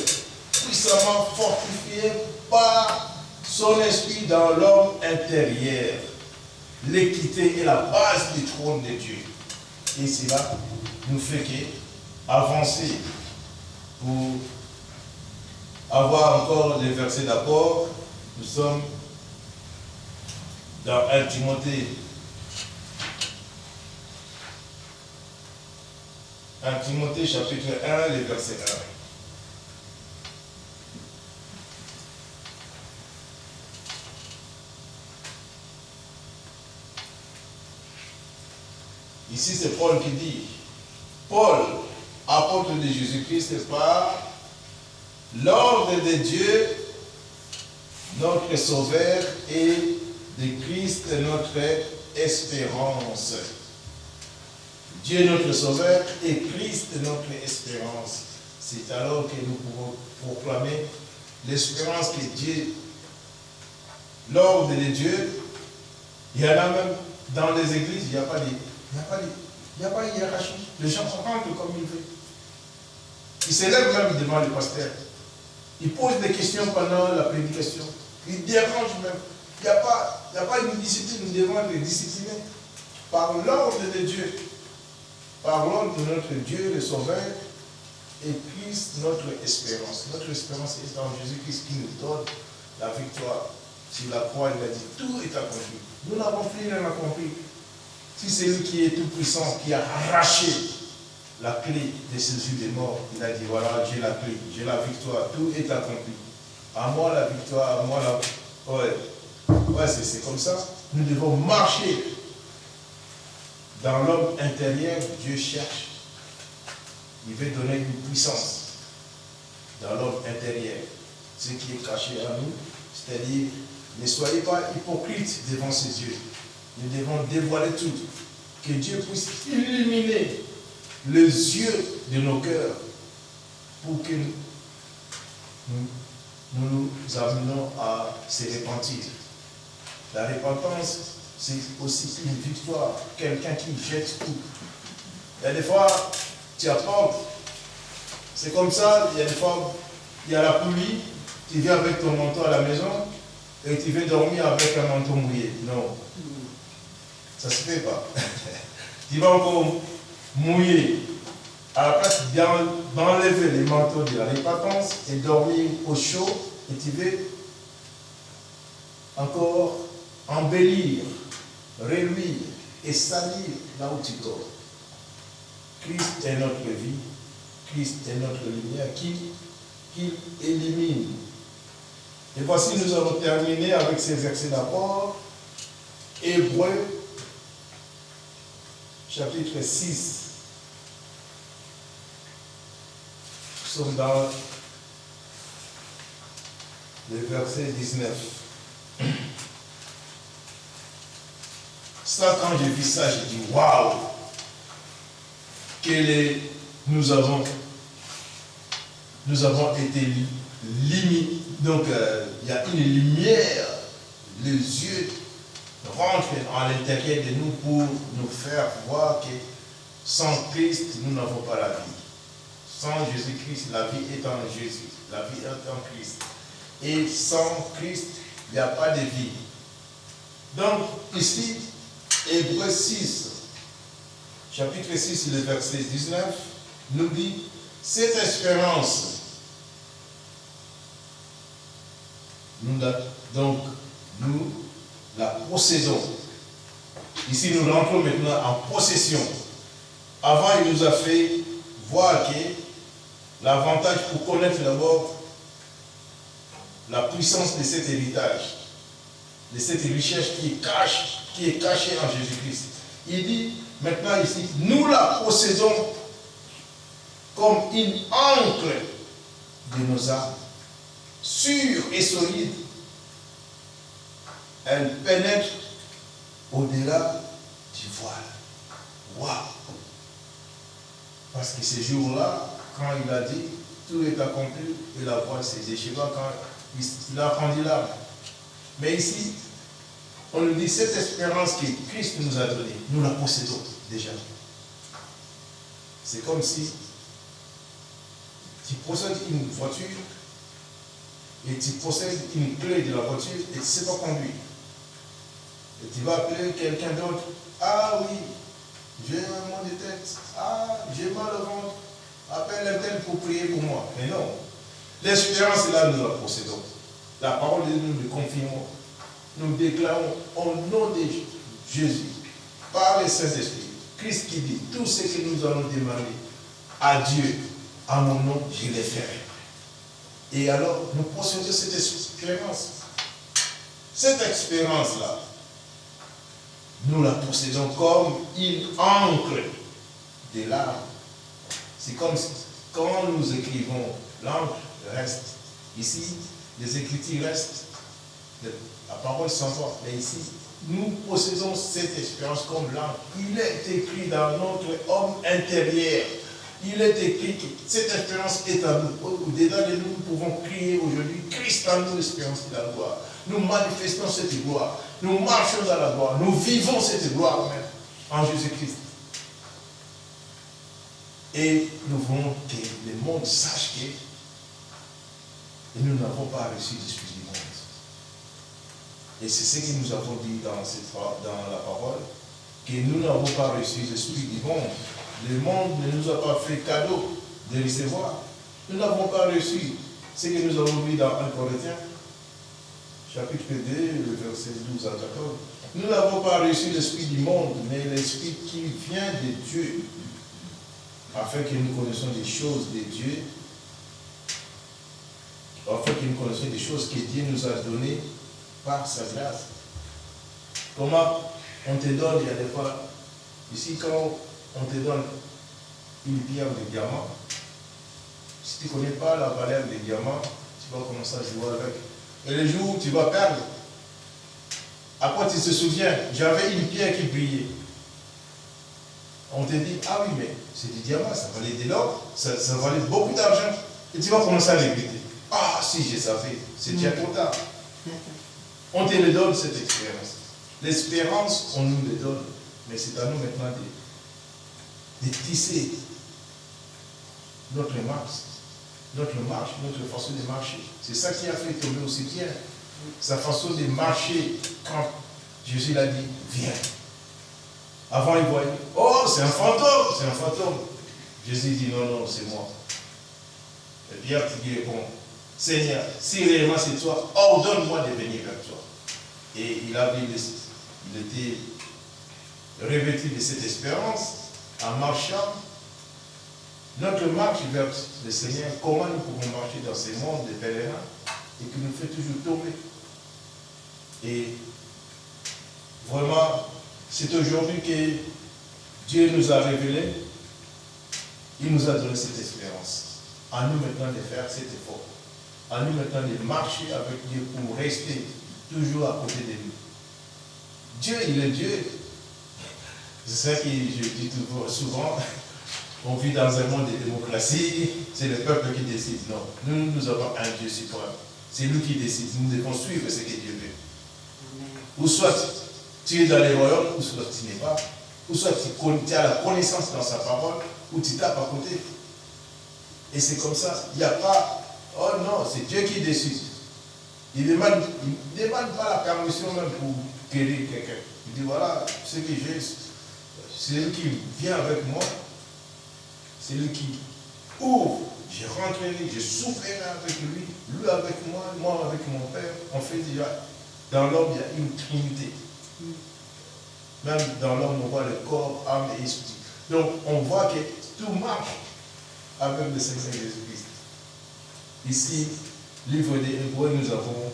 puissamment fortifié par son esprit dans l'homme intérieur. L'équité est la base du trône de Dieu. Et cela nous fait avancer pour avoir encore les versets d'apport. Nous sommes dans 1 Timothée. 1 Timothée chapitre 1, les versets 1. Ici, c'est Paul qui dit, Paul, apôtre de Jésus-Christ, par l'ordre de Dieu, notre Sauveur, et de Christ, notre espérance. Dieu, notre Sauveur, et Christ, notre espérance. C'est alors que nous pouvons proclamer l'espérance que Dieu, l'ordre de Dieu, il y en a même dans les églises, il n'y a pas de hiérarchie. Les gens rentrent comme ils veulent. Ils s'élèvent même devant le pasteur. Ils posent des questions pendant la prédication. Ils dérangent même. Il n'y a pas une discipline, nous devons les discipliner. par l'ordre de Dieu, par l'ordre de notre Dieu, le Sauveur, et Christ, notre espérance. Notre espérance est en Jésus-Christ qui nous donne la victoire. Sur la croix, il a dit, tout est accompli. Nous n'avons plus rien accompli. Si c'est lui qui est tout puissant, qui a arraché la clé des césures des morts, il a dit, voilà, j'ai la clé, j'ai la victoire, tout est accompli. À moi la victoire, à moi la... Ouais, c'est comme ça. Nous devons marcher dans l'homme intérieur. Dieu cherche. Il veut donner une puissance dans l'homme intérieur. Ce qui est caché à nous, c'est-à-dire, ne soyez pas hypocrites devant ses yeux. Nous devons dévoiler tout. Que Dieu puisse illuminer les yeux de nos cœurs pour que nous amenons à se repentir. La repentance, c'est aussi une victoire. Quelqu'un qui jette tout. Il y a des fois, tu apportes. C'est comme ça, il y a des fois, il y a la pluie, tu viens avec ton manteau à la maison et tu veux dormir avec un manteau mouillé. Non. Ça ne se fait pas. Tu vas encore mouiller. À la place d'enlever les manteaux de la repentance et dormir au chaud, et tu veux encore embellir, réduire et salir là où tu dors. Christ est notre vie, Christ est notre lumière qui élimine. Et voici, nous allons terminer avec ces versets d'abord. Hébreux, chapitre 6. Nous sommes dans le verset 19. Ça, quand j'ai vu ça, j'ai dit waouh! Nous avons été limités. Donc, il y a une lumière, les yeux rentrent à l'intérieur de nous pour nous faire voir que sans Christ, nous n'avons pas la vie. Sans Jésus-Christ, la vie est en Jésus. La vie est en Christ. Et sans Christ, il n'y a pas de vie. Donc, ici, Hébreux 6, chapitre 6, le verset 19, nous dit, cette espérance, nous la possédons. Ici, nous rentrons maintenant en possession. Avant, il nous a fait voir que l'avantage pour connaître d'abord la puissance de cet héritage, de cette richesse qui est cachée en Jésus-Christ. Il dit maintenant ici, nous la possédons comme une ancre de nos âmes, sûre et solide. Elle pénètre au-delà du voile. Waouh! Parce que ce jour-là, quand il a dit, tout est accompli, et la voile s'est déchirée quand il a rendu l'âme. Mais ici, on nous dit, cette espérance que Christ nous a donnée, nous la possédons déjà. C'est comme si tu possèdes une voiture et tu possèdes une clé de la voiture et tu ne sais pas conduire. Et tu vas appeler quelqu'un d'autre. Ah oui, j'ai un mal de tête. Ah, j'ai mal au ventre. Appelle un tel pour prier pour moi. Mais non. L'espérance est là, nous la possédons. La parole de Dieu, nous le confirmons. Nous déclarons au nom de Jésus, par le Saint-Esprit, Christ qui dit, tout ce que nous allons demander à Dieu, à mon nom, je les ferai. Et alors, nous possédons cette expérience. Cette expérience-là, nous la possédons comme une ancre de l'âme. C'est comme si, quand nous écrivons, l'encre reste. Ici, les écritures restent. La parole s'envoie. Mais ici, nous possédons cette expérience comme l'encre. Il est écrit dans notre homme intérieur. Il est écrit que cette expérience est à nous. Au-dedans de nous, nous pouvons crier aujourd'hui, Christ en nous, l'espérance de la gloire. Nous manifestons cette gloire. Nous marchons dans la gloire. Nous vivons cette gloire même en Jésus-Christ. Et nous voulons que le monde sache que nous n'avons pas reçu l'esprit du monde. Et c'est ce que nous avons dit dans la parole, que nous n'avons pas reçu l'Esprit du monde. Le monde ne nous a pas fait cadeau de recevoir. Nous n'avons pas reçu ce que nous avons vu dans 1 Corinthiens, chapitre 2, le verset 12 à 14. Nous n'avons pas reçu l'Esprit du monde, mais l'Esprit qui vient de Dieu, afin que nous connaissions des choses de Dieu, afin que nous connaissions des choses que Dieu nous a données par sa grâce. Comment on te donne, il y a des fois, ici quand on te donne une pierre de diamant, si tu ne connais pas la valeur des diamants, tu vas commencer à jouer avec. Et le jour où tu vas perdre, après tu te souviens, j'avais une pierre qui brillait. On te dit, ah oui, mais c'est du diamant, ça valait de l'or, ça valait beaucoup d'argent. Et tu vas commencer à regretter. Ah, si je savais, c'est déjà trop tard. On te le donne, cette expérience. L'espérance, on nous le donne. Mais c'est à nous maintenant de tisser notre marche, notre façon de marcher. C'est ça qui a fait tomber aussi Pierre. Sa façon de marcher quand Jésus l'a dit, viens. Avant, il voyait, oh, c'est un fantôme. Jésus dit, non, non, c'est moi. Et Pierre qui répond, Seigneur, si réellement c'est toi, ordonne-moi de venir vers toi. Et il était revêtu de cette espérance en marchant. Notre marche vers le Seigneur, comment nous pouvons marcher dans ce monde de pèlerins et qui nous fait toujours tomber. Et vraiment, c'est aujourd'hui que Dieu nous a révélé, il nous a donné cette espérance. À nous maintenant de faire cet effort. À nous maintenant de marcher avec Dieu pour rester toujours à côté de lui. Dieu, il est Dieu. C'est ça que je dis souvent. On vit dans un monde de démocratie, c'est le peuple qui décide. Non, nous avons un Dieu suprême. C'est lui qui décide. Nous devons suivre ce que Dieu veut. Ou soit tu es dans les royaumes, ou soit tu n'es pas. Ou soit tu as la connaissance dans sa parole, ou tu tapes à côté. Et c'est comme ça. Il n'y a pas, oh non, c'est Dieu qui décide. Il ne demande pas la permission même pour guérir quelqu'un. Il dit voilà, ce que j'ai, c'est lui qui vient avec moi. C'est lui qui ouvre, je rentrerai, je souffrirai avec lui, lui avec moi, moi avec mon Père. On fait déjà, dans l'homme, il y a une trinité. Même dans l'homme, on voit le corps, âme et esprit. Donc, on voit que tout marche avec le Seigneur Jésus-Christ. Ici, livre des Hébreux, nous avons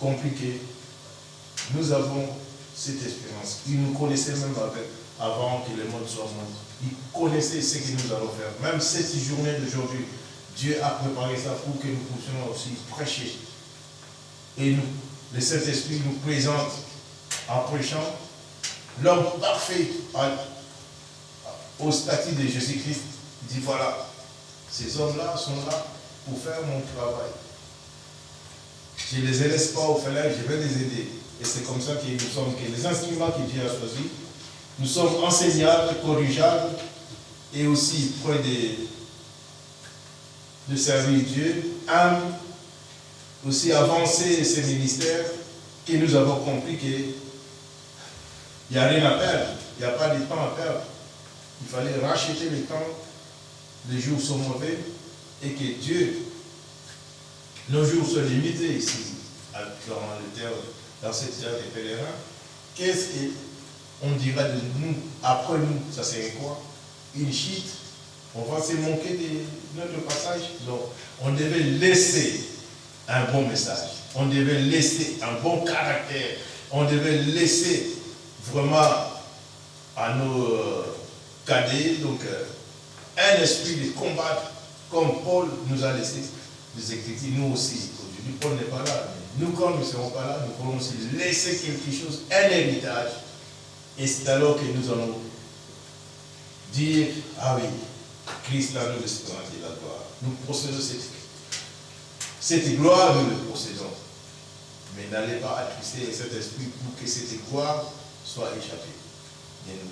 compris que nous avons cette espérance. Il nous connaissait même avant que le monde soit monde. Il connaissait ce que nous allons faire. Même cette journée d'aujourd'hui, Dieu a préparé ça pour que nous puissions aussi prêcher. Et nous, le Saint-Esprit nous présente en prêchant l'homme parfait au statut de Jésus-Christ. Il dit voilà, ces hommes-là sont là pour faire mon travail. Je ne les laisse pas au fêlage, je vais les aider. Et c'est comme ça que nous sommes, que les instruments que Dieu a choisis, nous sommes enseignables, corrigeables et aussi près de servir Dieu, humbles, aussi avancer ces ministères, que nous avons compris qu'il n'y a rien à perdre, il n'y a pas de temps à perdre. Il fallait racheter le temps, les jours sont mauvais, et que Dieu, nos jours sont limités ici, dans cette terre des pèlerins. Qu'est-ce qu'on dira de nous, après nous, ça serait quoi? Une chute? On va se manquer de notre passage? Donc, on devait laisser un bon message. On devait laisser un bon caractère. On devait laisser vraiment à nos cadets donc, un esprit de combattre comme Paul nous a laissé des écritures. Nous aussi, aujourd'hui, Paul n'est pas là. Mais nous, quand nous ne serons pas là, nous pourrons aussi laisser quelque chose, un héritage. Et c'est alors que nous allons dire, ah oui, Christ a nous l'espérance de la gloire. Nous possédons cette gloire, nous le possédons. Mais n'allez pas attrister cet esprit pour que cette gloire soit échappée de nous,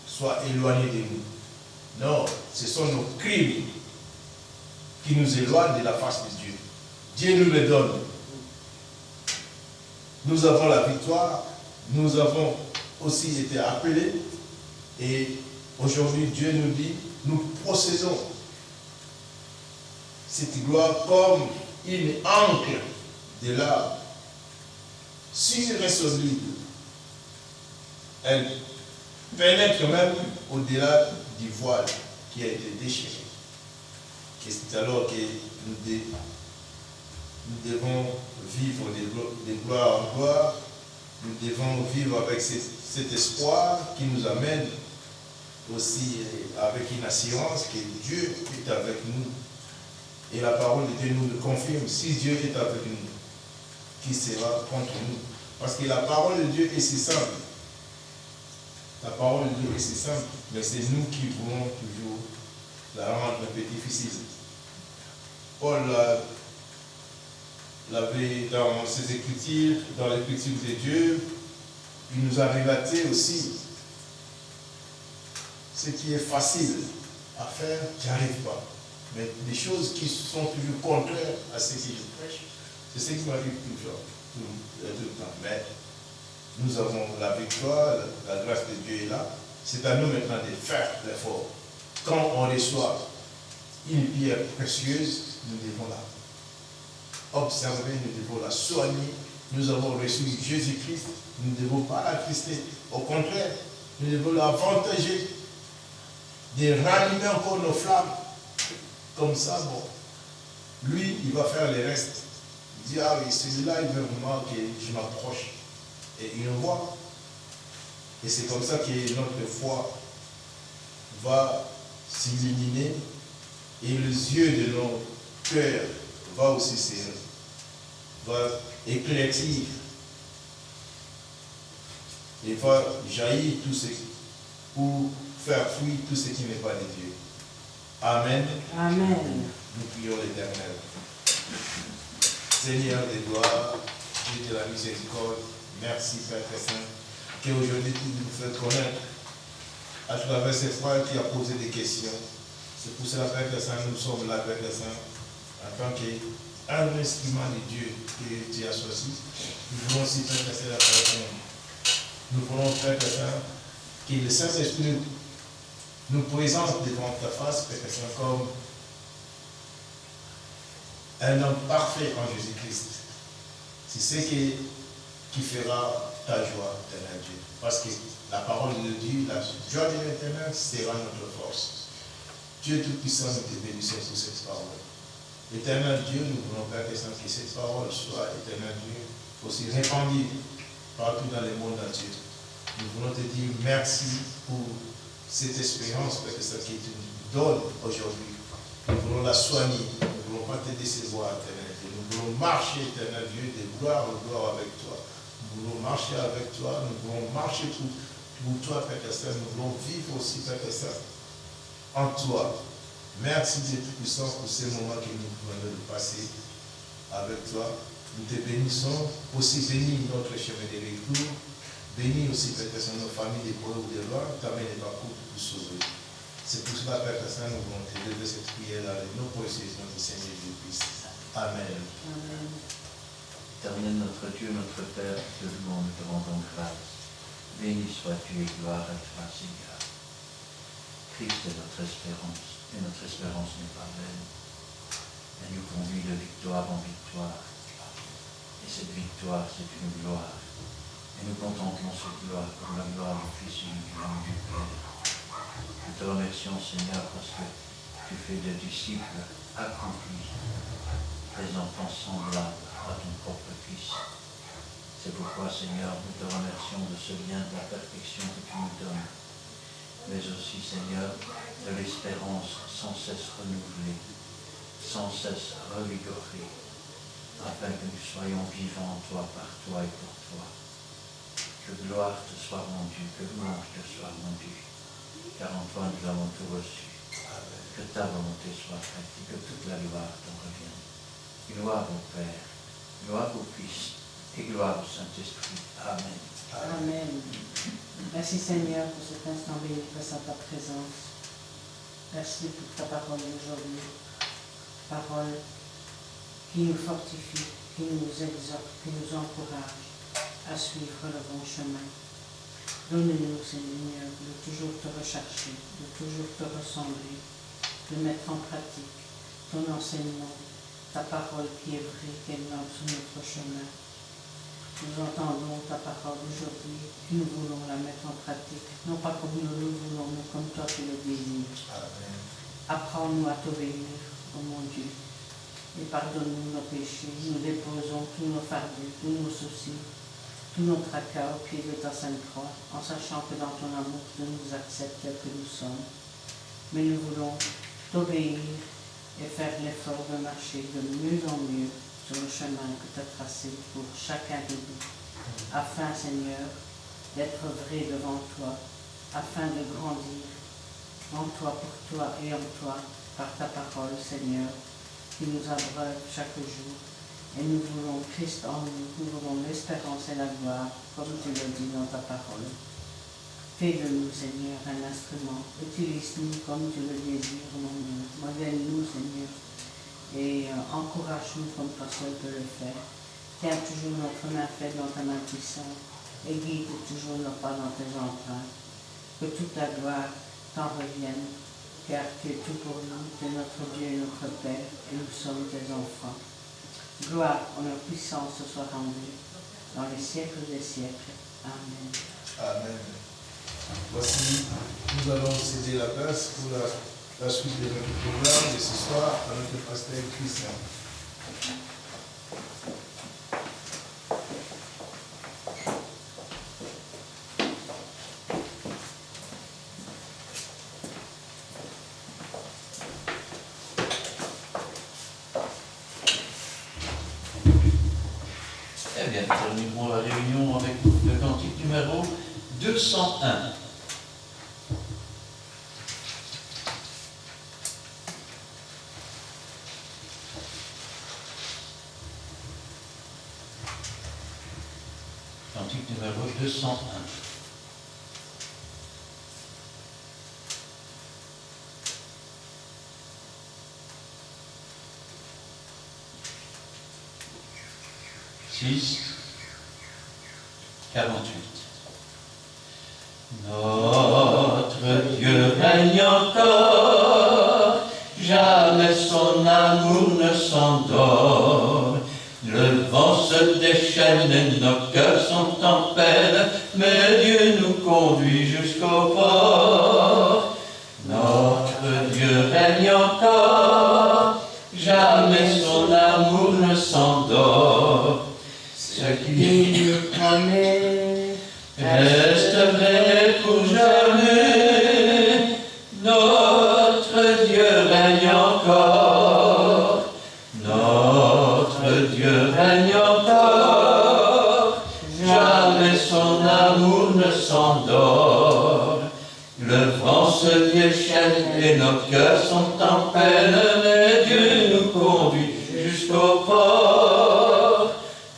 soit éloignée de nous. Non, ce sont nos crimes qui nous éloignent de la face de Dieu. Dieu nous les donne. Nous avons la victoire, nous avons aussi été appelés. Et aujourd'hui, Dieu nous dit, nous possédons cette gloire comme une ancre de l'arbre, sûre et solide. Elle pénètre même au-delà du voile qui a été déchiré. Et c'est alors que nous devons vivre de gloire en gloire. Nous devons vivre avec cet espoir qui nous amène aussi avec une assurance que Dieu est avec nous. Et la parole de Dieu nous le confirme. Si Dieu est avec nous, qui sera contre nous? Parce que la parole de Dieu est si simple. La parole de Dieu est si simple, mais c'est nous qui voulons toujours la rendre un peu difficile. Paul l'avait dans ses écritures, dans l'écriture de Dieu, il nous a relaté aussi ce qui est facile à faire, j'y arrive pas. Mais des choses qui sont toujours contraires à ce que je prêche, c'est ce qui m'arrive toujours, tout le temps. Mais nous avons la victoire, la grâce de Dieu est là. C'est à nous maintenant de faire l'effort. Quand on reçoit une pierre précieuse, nous devons la observer, nous devons la soigner. Nous avons reçu Jésus-Christ, nous ne devons pas l'attrister. Au contraire, nous devons l'avantager, de rallumer encore nos flammes. Comme ça, bon, lui, il va faire le reste. Il dit, ah oui, celui-là, il veut vraiment que je m'approche. Et il nous voit. Et c'est comme ça que notre foi va s'illuminer et les yeux de nos cœurs va aussi va éclaircir et va jaillir tout ce pour faire fuir tout ce qui n'est pas de Dieu. Amen. Amen. Nous prions l'Éternel. Seigneur des gloires, Dieu de la miséricorde, merci Père très saint, qu'aujourd'hui tu nous fais connaître à travers ces frères qui a posé des questions. C'est pour cela, Père très saint, nous sommes là, Père très saint, en tant qu'un instrument de Dieu que tu as choisi. Nous voulons aussi, Père très saint, la répondre. Nous voulons, Père très saint, que le Saint-Esprit nous présente devant ta face, Père très saint, comme un homme parfait en Jésus-Christ. C'est ce qui fera ta joie, éternel Dieu. Parce que la parole de Dieu, la joie de l'éternel sera notre force. Dieu Tout-Puissant, nous te bénissons pour cette parole. Éternel Dieu, nous voulons, Père que cette parole soit, éternel Dieu, aussi répandue partout dans le monde entier. Nous voulons te dire merci pour cette espérance, Père que tu nous donnes aujourd'hui. Nous voulons la soigner. Nous ne voulons pas te décevoir, éternel Dieu. Nous voulons marcher, éternel Dieu, de gloire en gloire avec toi. Nous voulons marcher avec toi. Nous voulons marcher pour toi, Père Saint. Nous voulons vivre aussi, Père Saint, en toi. Merci, Dieu Tout-Puissant, pour ces moments que nous venons de passer avec toi. Nous te bénissons. Aussi, bénis notre chemin de retour. Bénis aussi, Père Saint, nos familles de pauvres ou de loin. T'amène les parcours pour sauver. C'est pour cela, Père Saint, nous voulons te lever cette prière-là et nos précieux notre Seigneur Jésus-Christ. Amen. Amen. Éternel notre Dieu, notre Père, te louons, nous te rendons grâce. Béni sois-tu et gloire à toi, Seigneur. Christ est notre espérance, et notre espérance n'est pas vaine. Elle nous conduit de victoire en victoire. Et cette victoire, c'est une gloire. Et nous contemplons cette gloire comme la gloire du Fils unique du Père. Nous te remercions, Seigneur, parce que tu fais des disciples accomplis, des enfants semblables à ton propre Fils. C'est pourquoi, Seigneur, nous te remercions de ce lien de la perfection que tu nous donnes, mais aussi, Seigneur, de l'espérance sans cesse renouvelée, sans cesse revigorée, afin que nous soyons vivants en toi, par toi et pour toi. Que gloire te soit rendue, que louange te soit rendue, car en toi nous avons tout reçu. Amen. Que ta volonté soit faite et que toute la gloire t'en revienne. Gloire au Père, gloire au Fils et gloire au Saint-Esprit. Amen. Amen. Merci Seigneur pour cet instant béni face à ta présence. Merci pour ta parole aujourd'hui. Parole qui nous fortifie, qui nous exhorte, qui nous encourage à suivre le bon chemin. Donne-nous, Seigneur, de toujours te rechercher, de toujours te ressembler, de mettre en pratique ton enseignement, ta parole qui est vraie, qui est lampe sur notre chemin. Nous entendons ta parole aujourd'hui, et nous voulons la mettre en pratique, non pas comme nous le voulons, mais comme toi tu le désires. Amen. Apprends-nous à t'obéir, ô mon Dieu, et pardonne-nous nos péchés. Nous déposons tous nos fardeaux, tous nos soucis, tous nos tracas au pied de ta sainte croix, en sachant que dans ton amour, tu nous acceptes tels que nous sommes. Mais nous voulons t'obéir et faire l'effort de marcher de mieux en mieux sur le chemin que tu as tracé pour chacun de nous, afin, Seigneur, d'être vrai devant toi, afin de grandir en toi, pour toi et en toi, par ta parole, Seigneur, qui nous abreuve chaque jour. Et nous voulons Christ en nous, nous voulons l'espérance et la gloire, comme tu le dis dans ta parole. Fais de nous, Seigneur, un instrument. Utilise-nous comme tu le désires, mon Dieu. Modèle-nous, Seigneur, et encourage-nous comme toi seul peux le faire. Tiens toujours notre main faible dans ta main puissante et guide toujours nos pas dans tes empreintes. Que toute la gloire t'en revienne, car tu es tout pour nous, tu es notre Dieu et notre Père, et nous sommes tes enfants. Gloire, honneur, puissance te soit rendue dans les siècles des siècles. Amen. Amen. Voici, nous allons céder la place pour la suite de notre programme de ce soir à notre pasteur Christian. Eh bien, nous terminerons la réunion avec le cantique numéro 201. Cantique numéro 201. Six, 48. Notre Dieu règne encore, jamais son amour ne s'endort. Le vent se déchaîne et nos cœurs sont en peine, mais Dieu nous conduit jusqu'au port. Notre Dieu règne encore, jamais son amour ne s'endort. Ce qui nous promet reste vrai pour jamais. Notre Dieu règne encore. Notre Dieu règne encore. Jamais son amour ne s'endort. Le vent se déchaîne et nos cœurs sont en peine, mais Dieu nous conduit jusqu'au port.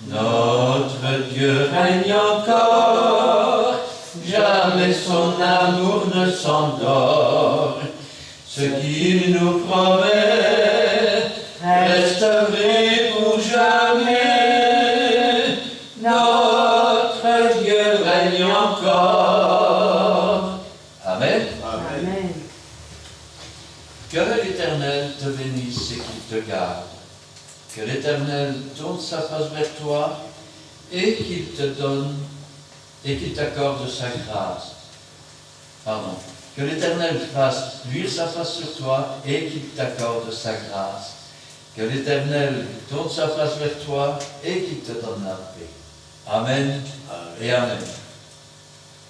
Notre Dieu règne encore, jamais son amour ne s'endort. Ce qu'il nous promet reste vrai pour jamais. Notre Dieu règne encore. Amen. Amen. Que l'Éternel te bénisse et qu'il te garde. Que l'Éternel tourne sa face vers toi et qu'il te donne et qu'il t'accorde sa grâce. Pardon. Que l'Éternel fasse luire sa face sur toi et qu'il t'accorde sa grâce. Que l'Éternel tourne sa face vers toi et qu'il te donne la paix. Amen et amen.